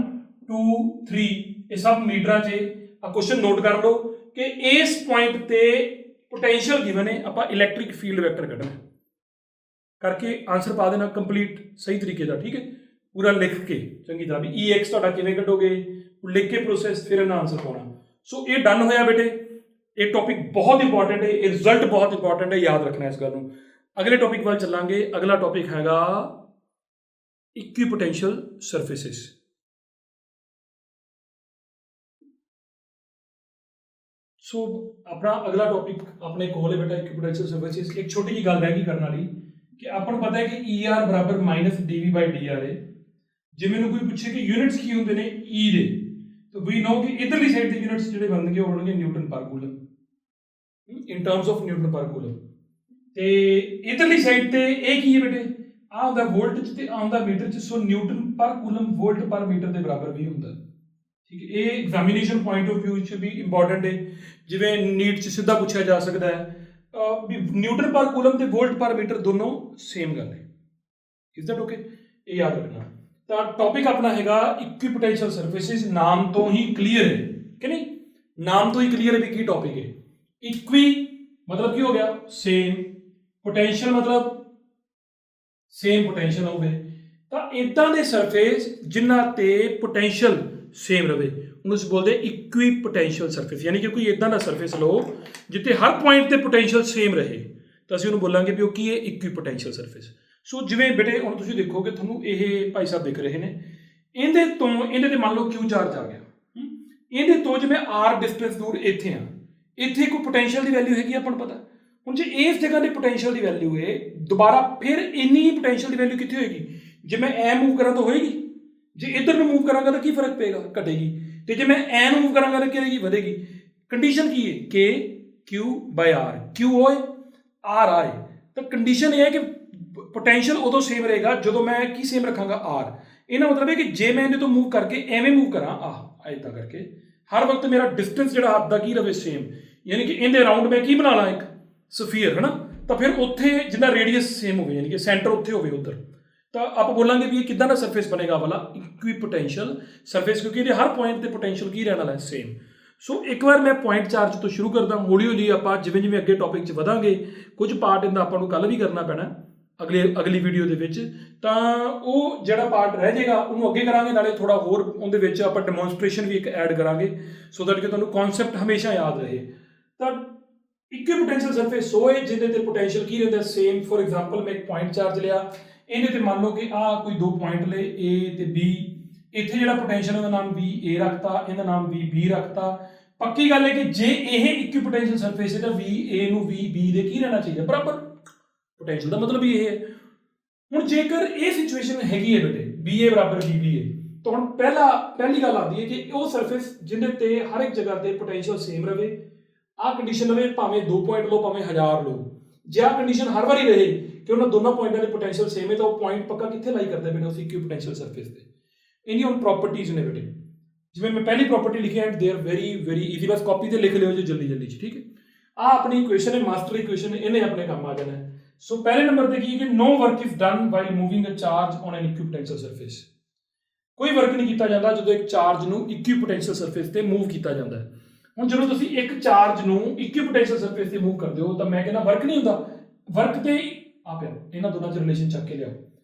2 3 ਇਹ ਸਭ ਮੀਟਰਾਂ 'ਚ ਆ ਕੁਐਸਚਨ ਨੋਟ ਕਰ ਲਓ ਕਿ ਇਸ ਪੁਆਇੰਟ ਤੇ ਪੋਟੈਂਸ਼ੀਅਲ ਗਿਵਨ ਹੈ, ਆਪਾਂ ਇਲੈਕਟ੍ਰਿਕ ਫੀਲਡ ਵੈਕਟਰ ਕੱਢਣਾ ਕਰਕੇ ਆਨਸਰ ਪਾ ਦੇਣਾ ਕੰਪਲੀਟ ਸਹੀ ਤਰੀਕੇ ਦਾ, ਠੀਕ ਹੈ। ਪੂਰਾ ਲਿਖ ਕੇ ਚੰਗੀ ਤਰ੍ਹਾਂ ਵੀ ex ਤੁਹਾਡਾ ਕਿਵੇਂ ਕੱਢੋਗੇ, ਲਿਖ ਕੇ ਪ੍ਰੋਸੈਸ, ਫਿਰ ਇਹਨਾਂ ਆਨਸਰ ਪਾਉਣਾ। ਸੋ ਇਹ ਡਨ ਹੋਇਆ ਬੇਟੇ, ਇਹ ਟੌਪਿਕ ਬਹੁਤ ਇੰਪੋਰਟੈਂਟ ਹੈ, ਇਹ ਰਿਜ਼ਲਟ ਬਹੁਤ ਇੰਪੋਰਟੈਂਟ ਹੈ, ਯਾਦ ਰੱਖਣਾ ਇਸ ਗੱਲ ਨੂੰ। ਅਗਲੇ ਟੌਪਿਕ ਵੱਲ ਚੱਲਾਂਗੇ, ਅਗਲਾ ਟੌਪਿਕ ਹੈਗਾ ਇਕੁਈਪੋਟੈਂਸ਼ੀਅਲ ਸਰਫੇਸਿਸ। ਸੋ ਆਪਣਾ ਅਗਲਾ ਟੌਪਿਕ ਆਪਣੇ ਕੋਲ ਹੈ ਬੇਟਾ ਇਕੁਈਪੋਟੈਂਸ਼ੀਅਲ ਸਰਫੇਸਿਸ। ਇੱਕ ਛੋਟੀ ਜਿਹੀ ਗੱਲ ਰਹਿ ਗਈ ਕਰਨ ਵਾਲੀ ਕਿ ਆਪਾਂ ਨੂੰ ਪਤਾ ਹੈ ਕਿ ER ਬਰਾਬਰ ਮਾਈਨਸ dV ਬਾਈ dr ਹੈ। ਜੇ ਮੈਨੂੰ ਕੋਈ ਪੁੱਛੇ ਕਿ ਯੂਨਿਟਸ ਕੀ ਹੁੰਦੇ ਨੇ E ਦੇ, ਤਾਂ ਵੀ ਨੋ ਕਿ ਇਧਰਲੀ ਸਾਈਡ ਦੇ ਯੂਨਿਟਸ ਜਿਹੜੇ ਬਣਨਗੇ ਉਹ ਹੋਣਗੇ ਨਿਊਟਨ ਪਰ coulomb, in terms of Newton ਪਰ ਕੂਲਮ, ਤੇ ਇਧਰਲੀ ਸਾਈਡ ਤੇ ਇਹ ਕੀ ਹੈ ਬੇਟੇ, ਆਹ ਹੁੰਦਾ ਵੋਲਟ ਚ ਤੇ ਆਉਂਦਾ ਮੀਟਰ ਚ। ਸੋ ਨਿਊਟਨ ਪਰ ਕੂਲਮ ਵੋਲਟ ਪਰ ਮੀਟਰ ਦੇ ਬਰਾਬਰ ਵੀ ਹੁੰਦਾ, ਠੀਕ ਹੈ। ਇਹ ਐਗਜ਼ਾਮੀਨੇਸ਼ਨ ਪੁਆਇੰਟ ਆਫ ਵਿਊ ਚ ਵੀ ਇੰਪੋਰਟੈਂਟ ਹੈ, ਜਿਵੇਂ ਨੀਟ ਚ ਸਿੱਧਾ ਪੁੱਛਿਆ ਜਾ ਸਕਦਾ ਹੈ ਵੀ ਨਿਊਟਨ ਪਰ ਕੂਲਮ ਤੇ ਵੋਲਟ ਪਰ ਮੀਟਰ ਦੋਨੋਂ ਸੇਮ ਗੱਲ ਹੈ। ਇਜ਼ ਦੈਟ ਓਕੇ, ਇਹ ਯਾਦ ਰੱਖਣਾ। ਤਾਂ ਟੌਪਿਕ ਆਪਣਾ ਹੈਗਾ ਇਕੁਈਪੋਟੈਂਸ਼ੀਅਲ ਸਰਫੇਸਿਸ। ਨਾਮ ਤੋਂ ਹੀ ਕਲੀਅਰ ਹੈ ਕਿ ਨਹੀਂ, ਨਾਮ ਤੋਂ ਹੀ ਕਲੀਅਰ ਹੈ ਵੀ ਕੀ ਟੌਪਿਕ ਹੈ। ਇਕੁਈ ਮਤਲਬ ਕੀ ਹੋ ਗਿਆ, ਸੇਮ, ਪੋਟੈਂਸ਼ੀਅਲ ਮਤਲਬ ਸੇਮ ਪੋਟੈਂਸ਼ੀਅਲ ਹੋਵੇ, ਤਾਂ ਇਦਾਂ ਦੇ ਸਰਫੇਸ ਜਿਨ੍ਹਾਂ ਤੇ ਪੋਟੈਂਸ਼ੀਅਲ ਸੇਮ ਰਵੇ ਉਹਨੂੰ ਅਸੀਂ ਬੋਲਦੇ ਇਕੁਈਪੋਟੈਂਸ਼ੀਅਲ ਸਰਫੇਸ। ਯਾਨੀ ਕਿ ਕੋਈ ਇਦਾਂ ਦਾ ਸਰਫੇਸ ਲਓ ਜਿੱਥੇ ਹਰ ਪੁਆਇੰਟ ਤੇ ਪੋਟੈਂਸ਼ੀਅਲ ਸੇਮ ਰਹੇ, ਤਾਂ ਅਸੀਂ ਉਹਨੂੰ ਬੋਲਾਂਗੇ ਵੀ ਉਹ ਕੀ ਹੈ, ਇਕੁਈਪੋਟੈਂਸ਼ੀਅਲ ਸਰਫੇਸ। ਸੋ ਜਿਵੇਂ ਬੇਟੇ ਹੁਣ ਤੁਸੀਂ ਦੇਖੋਗੇ, ਤੁਹਾਨੂੰ ਇਹ ਭਾਈ ਸਾਹਿਬ ਦਿਖ ਰਹੇ ਨੇ, ਇਹਦੇ ਤੇ ਮੰਨ ਲਓ Q ਚਾਰਜ ਆ ਗਿਆ, ਇਹਦੇ ਤੋਂ ਜਿਵੇਂ R ਡਿਸਟੈਂਸ ਦੂਰ ਇੱਥੇ ਆ, ਇੱਥੇ ਕੋਈ ਪੋਟੈਂਸ਼ੀਅਲ ਦੀ ਵੈਲਿਊ ਹੈਗੀ ਆਪਾਂ ਨੂੰ ਪਤਾ। ਹੁਣ ਜੇ ਇਸ ਜਗ੍ਹਾ ਤੇ ਪੋਟੈਂਸ਼ੀਅਲ ਦੀ ਵੈਲਿਊ ਹੈ, ਦੁਬਾਰਾ ਫਿਰ ਇੰਨੀ ਪੋਟੈਂਸ਼ੀਅਲ ਦੀ ਵੈਲਿਊ ਕਿੱਥੇ ਹੋਏਗੀ, ਜੇ ਮੈਂ ਐ ਮੂਵ ਕਰਾਂ ਤਾਂ ਹੋਏਗੀ, ਜੇ ਇੱਧਰ ਨੂੰ ਮੂਵ ਕਰਾਂਗਾ ਤਾਂ ਕੀ ਫਰਕ ਪਏਗਾ, ਘਟੇਗੀ, ਤੇ ਜੇ ਮੈਂ ਐ ਨੂੰ ਮੂਵ ਕਰਾਂਗਾ ਤਾਂ ਕੀ ਹੋਏਗੀ, ਵਧੇਗੀ। ਕੰਡੀਸ਼ਨ ਕੀ ਹੈ, K Q ਬਾਈ R, Q ਹੋਏ R ਆਏ, ਤਾਂ ਕੰਡੀਸ਼ਨ ਇਹ ਹੈ ਕਿ ਪੋਟੈਂਸ਼ੀਅਲ ਉਦੋਂ ਸੇਮ ਰਹੇਗਾ ਜਦੋਂ ਮੈਂ ਕੀ ਸੇਮ ਰੱਖਾਂਗਾ, R। ਇਹਦਾ ਮਤਲਬ ਹੈ ਕਿ ਜੇ ਮੈਂ ਇਹਦੇ ਤੋਂ ਮੂਵ ਕਰਕੇ ਐਵੇਂ ਮੂਵ ਕਰਾਂ ਇੱਦਾਂ ਕਰਕੇ, ਹਰ ਵਕਤ ਮੇਰਾ ਡਿਸਟੈਂਸ ਜਿਹੜਾ ਹੱਥ ਦਾ ਕੀ ਰਵੇ, ਸੇਮ। ਯਾਨੀ ਕਿ ਇਹਦੇ ਅਰਾਊਂਡ ਮੈਂ ਕੀ ਬਣਾ ਲਾਂ, ਇੱਕ ਸਫੀਅਰ, ਹੈ ਨਾ, ਤਾਂ ਫਿਰ ਉੱਥੇ ਜਿੰਨਾ ਰੇਡੀਅਸ ਸੇਮ ਹੋਵੇ, ਯਾਨੀ ਕਿ ਸੈਂਟਰ ਉੱਥੇ ਹੋਵੇ ਉੱਧਰ, ਤਾਂ ਆਪਾਂ ਬੋਲਾਂਗੇ ਵੀ ਇਹ ਕਿੱਦਾਂ ਦਾ ਸਰਫੇਸ ਬਣੇਗਾ ਵਾਲਾ, ਇਕੁਈਪੋਟੈਂਸ਼ੀਅਲ ਸਰਫੇਸ, ਕਿਉਂਕਿ ਇਹਦੇ ਹਰ ਪੁਆਇੰਟ ਤੇ ਪੋਟੈਂਸ਼ੀਅਲ ਕੀ ਰਹਿਣ ਵਾਲਾ, ਸੇਮ। ਸੋ ਇੱਕ ਵਾਰ ਮੈਂ ਪੁਆਇੰਟ ਚਾਰਜ ਤੋਂ ਸ਼ੁਰੂ ਕਰਦਾ, ਹੌਲੀ ਹੌਲੀ ਆਪਾਂ ਜਿਵੇਂ ਜਿਵੇਂ ਅੱਗੇ ਟੌਪਿਕ 'ਚ ਵਧਾਂਗੇ, ਕੁਝ ਪਾਰਟ ਇਹਦਾ ਆਪਾਂ ਨੂੰ ਕੱਲ੍ਹ ਵੀ ਕਰਨਾ ਪੈਣਾ ਅਗਲੀ ਵੀਡੀਓ ਦੇ ਵਿੱਚ, ਤਾਂ ਉਹ ਜਿਹੜਾ ਪਾਰਟ ਰਹਿ ਜਾਏਗਾ ਉਹਨੂੰ ਅੱਗੇ ਕਰਾਂਗੇ, ਨਾਲੇ ਥੋੜਾ ਹੋਰ ਉਹਦੇ ਵਿੱਚ ਆਪਾਂ ਡੈਮੋਨਸਟ੍ਰੇਸ਼ਨ ਵੀ ਇੱਕ ਐਡ ਕਰਾਂਗੇ, ਸੋ ਦੈਟ ਕਿ ਤੁਹਾਨੂੰ ਕਨਸੈਪਟ ਹਮੇਸ਼ਾ ਯਾਦ ਰਹੇ। ਤਾਂ ਇਕੁਈਪੋਟੈਂਸ਼ੀਅਲ ਸਰਫੇਸ ਉਹ ਹੈ ਜਿਹਦੇ ਤੇ ਪੋਟੈਂਸ਼ੀਅਲ ਕੀ ਰਹਿੰਦਾ, ਸੇਮ। ਫੋਰ ਐਗਜ਼ਾਮਪਲ ਮੈਂ ਇੱਕ ਪੁਆਇੰਟ ਚਾਰਜ ਲਿਆ, ਇਹਦੇ ਤੇ ਮੰਨ ਲਓ ਕਿ ਕੋਈ ਦੋ ਪੁਆਇੰਟ ਲਏ A ਤੇ B, ਇੱਥੇ ਜਿਹੜਾ ਪੋਟੈਂਸ਼ੀਅਲ ਉਹਦਾ ਨਾਮ VA ਰੱਖਤਾ, ਇਹਦਾ ਨਾਮ VB ਰੱਖਤਾ। ਪੱਕੀ ਗੱਲ ਹੈ ਕਿ ਜੇ ਇਹ ਇਕੁਇਪੋਟੈਂਸ਼ੀਅਲ ਸਰਫੇਸ ਹੈ ਤਾਂ VA ਨੂੰ VB ਦੇ ਕੀ ਰਹਿਣਾ ਚਾਹੀਦਾ, ਬਰਾਬਰ। ਪੋਟੈਂਸ਼ੀਅਲ ਦਾ ਮਤਲਬ ਹੀ ਇਹ ਹੈ। ਹੁਣ ਜੇਕਰ ਇਹ ਸਿਚੁਏਸ਼ਨ ਹੈਗੀ ਹੈ ਬੇਟੇ BA ਬਰਾਬਰ VB ਹੈ, ਤਾਂ ਹੁਣ ਪਹਿਲੀ ਗੱਲ ਆਉਂਦੀ ਹੈ ਕਿ ਉਹ ਸਰਫੇਸ ਜਿਹਦੇ ਤੇ ਹਰ ਇੱਕ ਜਗ੍ਹਾ ਤੇ ਪੋਟੈਂਸ਼ੀਅਲ ਸੇਮ ਰਵੇ। ਆਹ ਕੰਡੀਸ਼ਨ ਰਵੇ, ਭਾਵੇਂ 2 ਪੁਆਇੰਟ ਲਓ ਭਾਵੇਂ 1000 ਲਓ। ਜੇ ਆਹ ਕੰਡੀਸ਼ਨ ਹਰ ਵਾਰੀ ਰਹੇ ਕਿ ਉਹਨਾਂ ਦੋਨਾਂ ਪੁਆਇੰਟਾਂ ਦੇ ਪੋਟੈਂਸ਼ੀਅਲ ਸੇਮ ਹੈ, ਤਾਂ ਉਹ ਪੁਆਇੰਟ ਪੱਕਾ ਕਿੱਥੇ ਲਾਈ ਕਰਦੇ ਬੇਟੇ, ਉਸ ਇਕੁਇਪੋਟੈਂਸ਼ੀਅਲ ਸਰਫੇਸ ਤੇ। ਇਹਦੀ ਹੁਣ ਪ੍ਰੋਪਰਟੀਜ਼ ਨੇ ਬੇਟੇ, ਜਿਵੇਂ ਮੈਂ ਪਹਿਲੀ ਪ੍ਰੋਪਰਟੀ ਲਿਖੀ and they are very easy, bus copy ਤੇ ਲਿਖ ਲਿਓ ਜੀ ਜਲਦੀ ਚ, ਠੀਕ ਹੈ। ਆਹ ਆਪਣੀ ਇਕੁਏਸ਼ਨ ਹੈ, ਮਾਸਟਰ ਇਕੁਏਸ਼ਨ, ਇਹਨੇ ਆਪਣੇ ਕੰਮ ਆ ਜਾਣਾ। ਸੋ ਪਹਿਲੇ ਨੰਬਰ ਤੇ ਕੀ ਹੈ ਕਿ no work is done while moving a charge on an equipotential surface। ਕੋਈ ਵਰਕ ਨਹੀਂ ਕੀਤਾ ਜਾਂਦਾ ਜਦੋਂ ਇੱਕ ਚਾਰਜ ਨੂੰ ਇਕੁਇਪੋਟੈਂਸ਼ੀਅਲ ਸਰਫੇਸ ਤੇ ਮੂਵ ਕੀਤਾ ਜਾਂਦਾ ਹੈ। ਹੁਣ ਜਦੋਂ ਤੁਸੀਂ ਇੱਕ ਚਾਰਜ ਨੂੰ ਇਕੁਇਪੋਟੈਂਸ਼ੀਅਲ ਸਰਫੇਸ ਤੇ ਮੂਵ ਕਰਦੇ ਹੋ ਤਾਂ ਮੈਂ ਕਹਿੰਦਾ ਵਰਕ ਨਹੀਂ ਹੁੰਦਾ, ਵਰਕ ਤੇ ਆ ਪਿਆ। ਇਹਨਾਂ ਦੋਨਾਂ ਚ ਰਿਲੇਸ਼ਨ ਚੱਕ ਕੇ ਲਿਆਓ।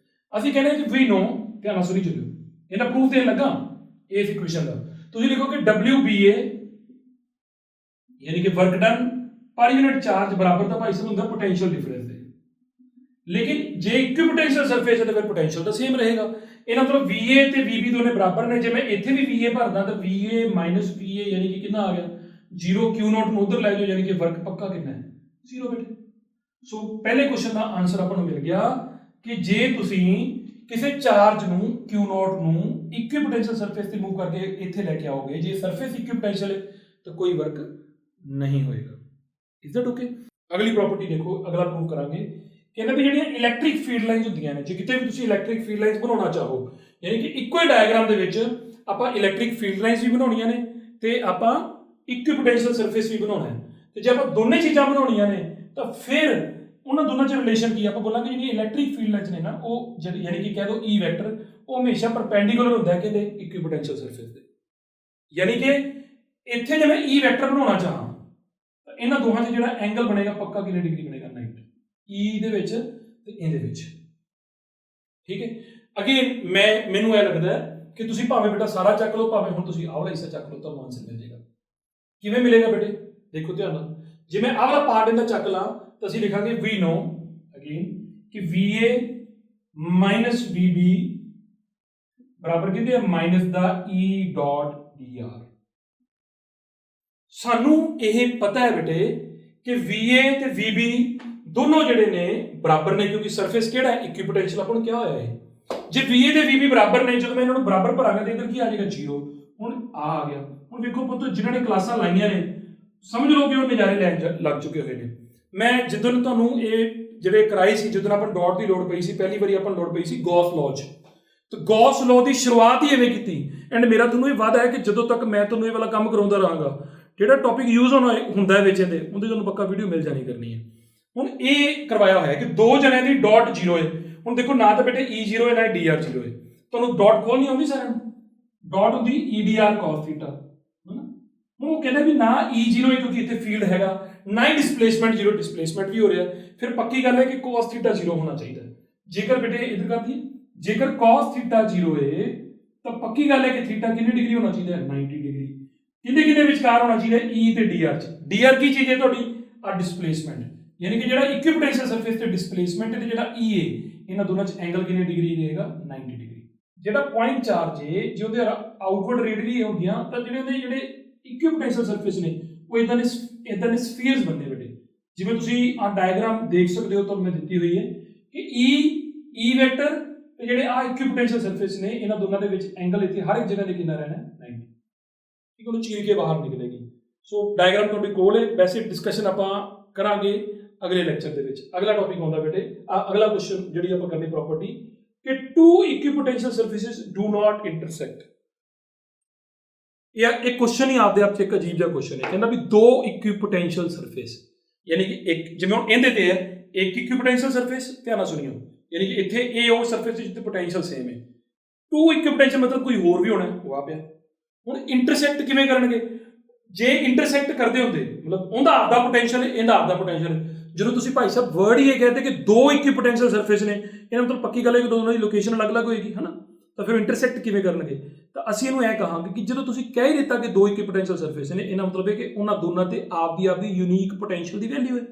ਅਸੀਂ ਕਹਿੰਦੇ ਕਿ ਵੀ ਨੋ, ਧਿਆਨ ਨਾਲ ਸੁਣੀ ਚੱਲਿਓ, ਇਹਦਾ ਪ੍ਰੂਫ ਦੇਣ ਲੱਗਾ ਇਸ ਇਕੁਏਸ਼ਨ ਦਾ। ਤੁਸੀਂ ਲਿਖੋ ਕਿ WBA ਯਾਨੀ ਕਿ ਵਰਕ ਡਨ ਪਰ ਯੂਨਿਟ ਚਾਰਜ ਬਰਾਬਰ ਦਾ ਭਾਈ ਸਾਹਿਬ ਹੁੰਦਾ ਪੋਟੈਂਸ਼ੀਅਲ ਡਿਫਰੈਂਸ ਦੇ। ਲੇਕਿਨ ਜੇ ਇਕੁਇਪੋਟੈਂਸ਼ੀਅਲ ਸਰਫੇਸ ਹੈ ਤਾਂ ਫਿਰ ਪੋਟੈਂਸ਼ੀਅਲ ਤਾਂ ਸੇਮ ਰਹੇਗਾ। ਇਹਦਾ ਮਤਲਬ VA ਤੇ VB ਦੋਨੇ ਬਰਾਬਰ ਨੇ। ਜੇ ਮੈਂ ਇੱਥੇ ਵੀ VA ਭਰਦਾ ਤਾਂ VA ਮਾਈਨਸ VA ਯਾਨੀ ਕਿ ਕਿੰਨਾ ਆ ਗਿਆ 0। Q0 ਨੂੰ ਉਧਰ ਲੈ ਜਾਓ ਯਾਨੀ ਕਿ ਵਰਕ ਪੱਕਾ ਕਿੰਨਾ ਹੈ 0 ਬੇਟੇ। ਸੋ ਪਹਿਲੇ ਕੁਐਸਚਨ ਦਾ ਆਨਸਰ ਆਪਾਂ ਨੂੰ ਮਿਲ ਗਿਆ ਕਿ ਜੇ ਤੁਸੀਂ ਕਿਸੇ ਚਾਰਜ ਨੂੰ Q0 ਨੂੰ ਇਕੁਇਪੋਟੈਂਸ਼ੀਅਲ ਸਰਫੇਸ ਤੇ ਮੂਵ ਕਰਕੇ ਇੱਥੇ ਲੈ ਕੇ ਆਓਗੇ, ਜੇ ਸਰਫੇਸ ਇਕੁਇਪੋਟੈਂਸ਼ੀਅਲ ਹੈ ਤਾਂ ਕੋਈ ਵਰਕ ਨਹੀਂ ਹੋਏਗਾ। Is that okay. ਅਗਲੀ ਪ੍ਰੋਪਰਟੀ ਦੇਖੋ, ਅਗਲਾ ਪ੍ਰੂਵ ਕਰਾਂਗੇ। ਕਹਿੰਦੇ ਵੀ ਜਿਹੜੀਆਂ ਇਲੈਕਟ੍ਰਿਕ ਫੀਲਡ ਲਾਈਨਸ ਹੁੰਦੀਆਂ ਨੇ, ਜੇ ਕਿਤੇ ਵੀ ਤੁਸੀਂ ਇਲੈਕਟ੍ਰਿਕ ਫੀਲਡ ਲਾਈਨਸ ਬਣਾਉਣਾ ਚਾਹੋ, ਯਾਨੀ ਕਿ ਇੱਕੋ ਹੀ ਡਾਇਗਰਾਮ ਦੇ ਵਿੱਚ ਆਪਾਂ ਇਲੈਕਟ੍ਰਿਕ ਫੀਲਡ ਲਾਈਨਸ ਵੀ ਬਣਾਉਣੀਆਂ ਨੇ ਤੇ ਆਪਾਂ ਇਕੁਇਪੋਟੈਂਸ਼ੀਅਲ ਸਰਫੇਸ ਵੀ ਬਣਾਉਣਾ ਹੈ, ਤੇ ਜੇ ਆਪਾਂ ਦੋਨੇ ਚੀਜ਼ਾਂ ਬਣਾਉਣੀਆਂ ਨੇ ਤਾਂ ਫਿਰ ਉਹਨਾਂ ਦੋਨਾਂ ਚ ਰਿਲੇਸ਼ਨ ਕੀ ਆਪਾਂ ਬੋਲਾਂਗੇ, ਜਿਹੜੀਆਂ ਇਲੈਕਟ੍ਰਿਕ ਫੀਲਡ ਲਾਈਨਸ ਨੇ ਨਾ ਉਹ ਯਾਨੀ ਕਿ ਕਹਿ ਦੋ E ਵੈਕਟਰ, ਉਹ ਹਮੇਸ਼ਾ ਪਰਪੈਂਡੀਕੂਲਰ ਹੁੰਦਾ ਹੈ ਕਿਤੇ ਇਕੁਇਪੋਟੈਂਸ਼ੀਅਲ ਸਰਫੇਸ ਦੇ। ਯਾਨੀ ਕਿ ਇੱਥੇ ਜੇ ਮੈਂ E ਵੈਕਟਰ ਬਣਾਉਣਾ ਚਾਹਾਂ ਤਾਂ ਇਹਨਾਂ ਦੋਹਾਂ 'ਚ ਜਿਹੜਾ ਐਂਗਲ ਬਣੇਗਾ ਪੱਕਾ ਕਿੰਨੇ ਡਿਗਰੀ ਬਣੇਗਾ 90, E ਦੇ ਵਿੱਚ ਤੇ ਇਹਦੇ ਵਿੱਚ, ਠੀਕ ਹੈ। ਅਗੇਨ ਮੈਨੂੰ ਇਹ ਲੱਗਦਾ ਕਿ ਤੁਸੀਂ ਭਾਵੇਂ ਬੇਟਾ ਸਾਰਾ ਚੱਕ ਲਓ, ਭਾਵੇਂ ਹੁਣ ਤੁਸੀਂ ਆਹ ਵਾਲਾ ਹਿੱਸਾ ਚੱਕ ਲਓ, ਤੁਹਾਨੂੰ ਆਨਸਰ ਮਿਲ ਜਾਏਗਾ। ਕਿਵੇਂ ਮਿਲੇਗਾ ਬੇਟੇ, ਦੇਖੋ ਧਿਆਨ ਨਾਲ। ਜੇ ਮੈਂ ਆਹ ਵਾਲਾ ਪਾਰਟ ਇਹਦਾ ਚੱਕ ਲਾਂ ਤਾਂ ਅਸੀਂ ਲਿਖਾਂਗੇ ਵੀ ਨੋ ਅਗੇਨ ਕਿ VA ਮਾਈਨਸ VB ਬਰਾਬਰ ਕਿਹਦੇ ਆ ਮਾਈਨਸ ਦਾ E ਡਾਟ DR। ਸਾਨੂੰ ਇਹ ਪਤਾ ਹੈ ਬੇਟੇ ਕਿ VA ਤੇ VB ਦੋਨੋਂ ਜਿਹੜੇ ਨੇ ਬਰਾਬਰ ਨੇ, ਕਿਉਂਕਿ ਸਰਫੇਸ ਕਿਹੜਾ ਹੈ ਇਕੁਇਪੋਟੈਂਸ਼ੀਅਲ ਆਪਾਂ ਨੂੰ ਕਿਹਾ ਹੋਇਆ ਹੈ। ਜੇ VA ਤੇ VB ਬਰਾਬਰ ਨੇ, ਜਦੋਂ ਮੈਂ ਇਹਨਾਂ ਨੂੰ ਬਰਾਬਰ ਭਰਾਂਗਾ ਤਾਂ ਇੱਧਰ ਕੀ ਆ ਜਾਏਗਾ 0। ਹੁਣ ਆ ਗਿਆ। ਹੁਣ ਵੇਖੋ ਪੁੱਤ, ਜਿਨ੍ਹਾਂ ਨੇ ਕਲਾਸਾਂ ਲਾਈਆਂ ਨੇ ਸਮਝ ਲਓ ਕਿ ਉਹ ਨਜ਼ਾਰੇ ਲੈਣ ਲੱਗ ਚੁੱਕੇ ਹੋਏ ਨੇ। ਮੈਂ ਜਦੋਂ ਤੁਹਾਨੂੰ ਇਹ ਜਿਹੜੇ ਕਰਾਈ ਸੀ, ਜਦੋਂ ਆਪਾਂ ਡਾਟ ਦੀ ਲੋੜ ਪਈ ਸੀ, ਪਹਿਲੀ ਵਾਰੀ ਆਪਾਂ ਲੋੜ ਪਈ ਸੀ ਗੌਸ ਲਾਅ 'ਚ, ਤੇ ਗੌਸ ਲਾਅ ਦੀ ਸ਼ੁਰੂਆਤ ਹੀ ਐਵੇਂ ਕੀਤੀ। ਐਂਡ ਮੇਰਾ ਤੁਹਾਨੂੰ ਇਹ ਵਾਅਦਾ ਹੈ ਕਿ ਜਦੋਂ ਤੱਕ ਮੈਂ ਤੁਹਾਨੂੰ ਇਹ ਵਾਲਾ ਕੰਮ ਕਰਾਉਂਦਾ ਰਹਾਂਗਾ, ਜਿਹੜਾ ਟੌਪਿਕ ਯੂਜ਼ ਹੁੰਦਾ ਹੈ ਵਿੱਚ ਇਹਦੇ, ਉਹਦੀ ਤੁਹਾਨੂੰ ਪੱਕਾ ਵੀਡੀਓ ਮਿਲ ਜਾਣੀ ਕਰਨੀ ਹੈ। ਹੁਣ ਇਹ ਕਰਵਾਇਆ ਹੋਇਆ ਕਿ ਦੋ ਜਣਿਆਂ ਦੀ ਡਾਟ 0 ਹੈ। ਹੁਣ ਦੇਖੋ ਨਾ ਤਾਂ ਬੇਟੇ E0 ਹੈ ਨਾ DR 0 ਹੈ। ਤੁਹਾਨੂੰ ਡਾਟ ਖੋਲਣੀ ਆਉਂਦੀ ਸਾਰਿਆਂ ਨੂੰ, ਡਾਟ ਹੁੰਦੀ EDR cos θ, ਹਨਾ। ਹੁਣ ਉਹ ਕਹਿੰਦਾ ਵੀ ਨਾ E0 ਹੈ ਕਿਉਂਕਿ ਇੱਥੇ ਫੀਲਡ ਹੈਗਾ, ਨਾ ਹੀ ਡਿਸਪਲੇਸਮੈਂਟ 0, ਡਿਸਪਲੇਸਮੈਂਟ ਵੀ ਹੋ ਰਿਹਾ, ਫਿਰ ਪੱਕੀ ਗੱਲ ਹੈ ਕਿ cos θ 0 ਹੋਣਾ ਚਾਹੀਦਾ। ਜੇਕਰ ਬੇਟੇ ਇੱਧਰ ਕਰ ਦਈਏ, ਜੇਕਰ cos θ 0 ਹੈ ਤਾਂ ਪੱਕੀ ਗੱਲ ਹੈ ਕਿ θ ਕਿੰਨੀ ਡਿਗਰੀ ਹੋਣਾ ਚਾਹੀਦਾ 90 ਡਿਗਰੀ। ਕਿਹਦੇ ਵਿਚਕਾਰ ਹੋਣਾ ਚਾਹੀਦਾ E ਤੇ DR 'ਚ। DR ਕੀ ਚੀਜ਼ ਹੈ ਤੁਹਾਡੀ, ਆ ਡਿਸਪਲੇਸਮੈਂਟ, ਯਾਨੀ ਕਿ ਜਿਹੜਾ ਇਕੁਇਪੋਟੈਂਸ਼ੀਅਲ ਸਰਫੇਸ ਤੇ ਡਿਸਪਲੇਸਮੈਂਟ ਤੇ ਜਿਹੜਾ E ਹੈ, ਇਹਨਾਂ ਦੋਨਾਂ 'ਚ ਐਂਗਲ ਕਿੰਨੇ ਡਿਗਰੀ ਰਹੇਗਾ 90 ਡਿਗਰੀ। ਜਿਹੜਾ ਪੁਆਇੰਟ ਚਾਰਜ ਹੈ ਜੇ ਉਹਦੇ ਆਊਟਵਰਡ ਰੇਡੀਅਲੀ ਹੋ ਗਿਆ ਤਾਂ ਜਿਹੜੇ ਇਕੁਇਪੋਟੈਂਸ਼ੀਅਲ ਸਰਫੇਸ ਨੇ ਉਹ ਇਦਾਂ ਦੇ ਸਫੀਅਰਸ ਬਣਨੇ ਬੇਟੇ। ਜਿਵੇਂ ਤੁਸੀਂ ਆ ਡਾਇਗਰਾਮ ਦੇਖ ਸਕਦੇ ਹੋ, ਤੁਹਾਨੂੰ ਮੈਂ ਦਿੱਤੀ ਹੋਈ ਹੈ ਕਿ E ਵੈਕਟਰ ਤੇ ਜਿਹੜੇ ਆ ਇਕੁਇਪੋਟੈਂਸ਼ੀਅਲ ਸਰਫੇਸ ਨੇ, ਇਹਨਾਂ ਦੋਨਾਂ ਦੇ ਵਿੱਚ ਐਂਗਲ ਇੱਥੇ ਹਰ ਇੱਕ ਜਗ੍ਹਾ ਤੇ ਕਿੰਨਾ ਰਹਿਣਾ 90, ਠੀਕ, ਉਹਨੂੰ ਚੀਰ ਕੇ ਬਾਹਰ ਨਿਕਲੇਗੀ। ਸੋ ਡਾਇਗਰਾਮ ਤੁਹਾਡੇ ਕੋਲ ਹੈ। ਵੈਸੇ ਡਿਸਕਸ਼ਨ ਆਪਾਂ ਕਰਾਂਗੇ ਅਗਲੇ ਲੈਕਚਰ ਦੇ ਵਿੱਚ। ਅਗਲਾ ਟੌਪਿਕ ਆਉਂਦਾ ਬੇਟੇ, ਅਗਲਾ ਕੁਐਸਚਨ ਜਿਹੜੀ ਆਪਾਂ ਕਰਨੀ ਪ੍ਰੋਪਰਟੀ ਕਿ ਟੂ ਇਕੁਇਪੋਟੈਂਸ਼ੀਅਲ ਸਰਫੇਸਿਸ ਡੂ ਨਾਟ ਇੰਟਰਸੈਕਟ। ਇਹ ਕੁਐਸਚਨ ਹੀ ਆਪਦੇ ਆਪ 'ਚ ਇੱਕ ਅਜੀਬ ਜਿਹਾ ਕੁਐਸਚਨ ਹੈ। ਕਹਿੰਦਾ ਵੀ ਦੋ ਇਕੁਇਪੋਟੈਂਸ਼ੀਅਲ ਸਰਫੇਸ, ਯਾਨੀ ਕਿ ਇੱਕ ਜਿਵੇਂ ਹੁਣ ਇਹਦੇ ਤੇ ਹੈ ਇੱਕ ਇਕੁਇਪੋਟੈਂਸ਼ੀਅਲ ਸਰਫੇਸ, ਧਿਆਨ ਨਾਲ ਸੁਣਿਓ, ਯਾਨੀ ਕਿ ਇੱਥੇ ਇਹ ਉਹ ਸਰਫੇਸ ਜਿੱਥੇ ਪੋਟੈਂਸ਼ੀਅਲ ਸੇਮ ਹੈ। ਟੂ ਇਕੁਇਪੋਟੈਂਸ਼ੀਅਲ ਮਤਲਬ ਕੋਈ ਹੋਰ ਵੀ ਹੋਣਾ, ਉਹ ਆ ਪਿਆ। ਹੁਣ ਇੰਟਰਸੈਕਟ ਕਿਵੇਂ ਕਰਨਗੇ? ਜੇ ਇੰਟਰਸੈਕਟ ਕਰਦੇ ਹੁੰਦੇ ਮਤਲਬ ਉਹਦਾ ਆਪਦਾ ਪੋਟੈਂਸ਼ੀਅਲ ਹੈ, ਇਹਦਾ ਆਪਦਾ ਪੋਟੈਂਸ਼ੀਅਲ ਹੈ। ਜਦੋਂ ਤੁਸੀਂ ਭਾਈ ਸਾਹਿਬ ਵਰਡ ਹੀ ਇਹ ਕਹਿੰਦੇ ਕਿ ਦੋ ਇਕੁਇਪੋਟੈਂਸ਼ੀਅਲ ਸਰਫੇਸ ਨੇ, ਇਹਨਾਂ ਮਤਲਬ ਪੱਕੀ ਗੱਲ ਹੈ ਕਿ ਦੋਨਾਂ ਦੀ ਲੋਕੇਸ਼ਨ ਅਲੱਗ-ਅਲੱਗ ਹੋਏਗੀ, ਹਨਾ। ਤਾਂ ਫਿਰ ਇੰਟਰਸੈਕਟ ਕਿਵੇਂ ਕਰਨਗੇ? ਤਾਂ ਅਸੀਂ ਇਹਨੂੰ ਐਂ ਕਹਾਂਗੇ ਕਿ ਜਦੋਂ ਤੁਸੀਂ ਕਹਿ ਹੀ ਦਿੱਤਾ ਕਿ ਦੋ ਇਕੁਇਪੋਟੈਂਸ਼ੀਅਲ ਸਰਫੇਸ ਨੇ, ਇਹਨਾਂ ਮਤਲਬ ਹੈ ਕਿ ਉਹਨਾਂ ਦੋਨਾਂ ਤੇ ਆਪਦੀ ਯੂਨੀਕ ਪੋਟੈਂਸ਼ੀਅਲ ਦੀ ਵੈਲਿਊ ਹੈ,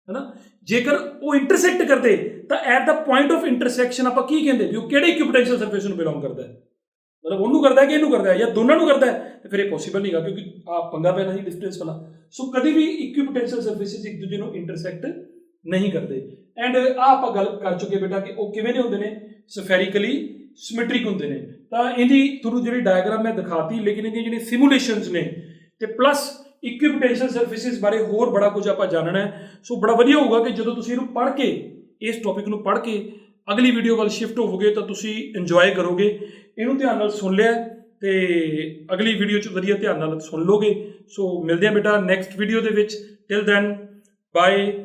ਹਨਾ। ਜੇਕਰ ਉਹ ਇੰਟਰਸੈਕਟ ਕਰਦੇ ਤਾਂ at the point of intersection ਆਪਾਂ ਕੀ ਕਹਿੰਦੇ ਵੀ ਉਹ ਕਿਹੜੇ ਇਕੁਇਪੋਟੈਂਸ਼ੀਅਲ ਸਰਫੇਸ ਨੂੰ ਬਿਲੋਂਗ ਕਰਦਾ ਹੈ? ਮਤਲਬ ਉਹਨੂੰ ਕਰਦਾ ਹੈ ਕਿ ਇਹਨੂੰ ਕਰਦਾ ਹੈ ਜਾਂ ਦੋਨਾਂ ਨੂੰ ਕਰਦਾ ਹੈ, ਤੇ ਫਿਰ ਇਹ ਪੋਸੀਬਲ ਨਹੀਂਗਾ, ਕਿਉਂਕਿ ਆ ਪੰਗਾ ਪੈਣਾ ਹੀ ਡਿਸਟੈਂਸ ਵਾਲਾ। ਸੋ ਕਦੇ ਵੀ ਇਕੁਈਪੋਟੈਂਸ਼ੀਅਲ ਸਰਫੇਸਿਸ ਇੱਕ ਦੂਜੇ ਨੂੰ ਇੰਟਰਸੈਕਟ ਨਹੀਂ ਕਰਦੇ। ਐਂਡ ਆ ਆਪਾਂ ਗੱਲ ਕਰ ਚੁੱਕੇ ਬੇਟਾ ਕਿ ਉਹ ਕਿਵੇਂ ਦੇ ਹੁੰਦੇ ਨੇ, ਸਫੈਰੀਕਲੀ ਸਿਮੈਟ੍ਰਿਕ ਹੁੰਦੇ ਨੇ। ਤਾਂ ਇਹਦੀ ਤੁਹਾਨੂੰ ਜਿਹੜੀ ਡਾਇਗਰਾਮ ਮੈਂ ਦਿਖਾਤੀ, ਲੇਕਿਨ ਇਹਦੀਆਂ ਜਿਹੜੀਆਂ ਸਿਮੂਲੇਸ਼ਨਸ ਨੇ ਤੇ ਪਲੱਸ ਇਕੁਈਪੋਟੈਂਸ਼ੀਅਲ ਸਰਫੇਸਿਸ ਬਾਰੇ ਹੋਰ ਬੜਾ ਕੁਝ ਆਪਾਂ ਜਾਣਨਾ ਹੈ। ਸੋ ਬੜਾ ਵਧੀਆ ਹੋਊਗਾ ਕਿ ਜਦੋਂ ਤੁਸੀਂ ਇਹਨੂੰ ਪੜ੍ਹ ਕੇ, ਇਸ ਟੌਪਿਕ ਨੂੰ ਪੜ੍ਹ ਕੇ ਅਗਲੀ ਵੀਡੀਓ ਵੱਲ ਸ਼ਿਫਟ ਹੋਵੋਗੇ ਤਾਂ ਤੁਸੀਂ ਇੰਜੋਏ ਕਰੋਗੇ। ਇਹਨੂੰ ਧਿਆਨ ਨਾਲ ਸੁਣ ਲਿਆ ਤੇ ਅਗਲੀ ਵੀਡੀਓ 'ਚ ਵਧੀਆ ਧਿਆਨ ਨਾਲ ਸੁਣ ਲੋਗੇ। ਸੋ ਮਿਲਦੇ ਹਾਂ ਬੇਟਾ ਨੈਕਸਟ ਵੀਡੀਓ ਦੇ ਵਿੱਚ। Till then bye.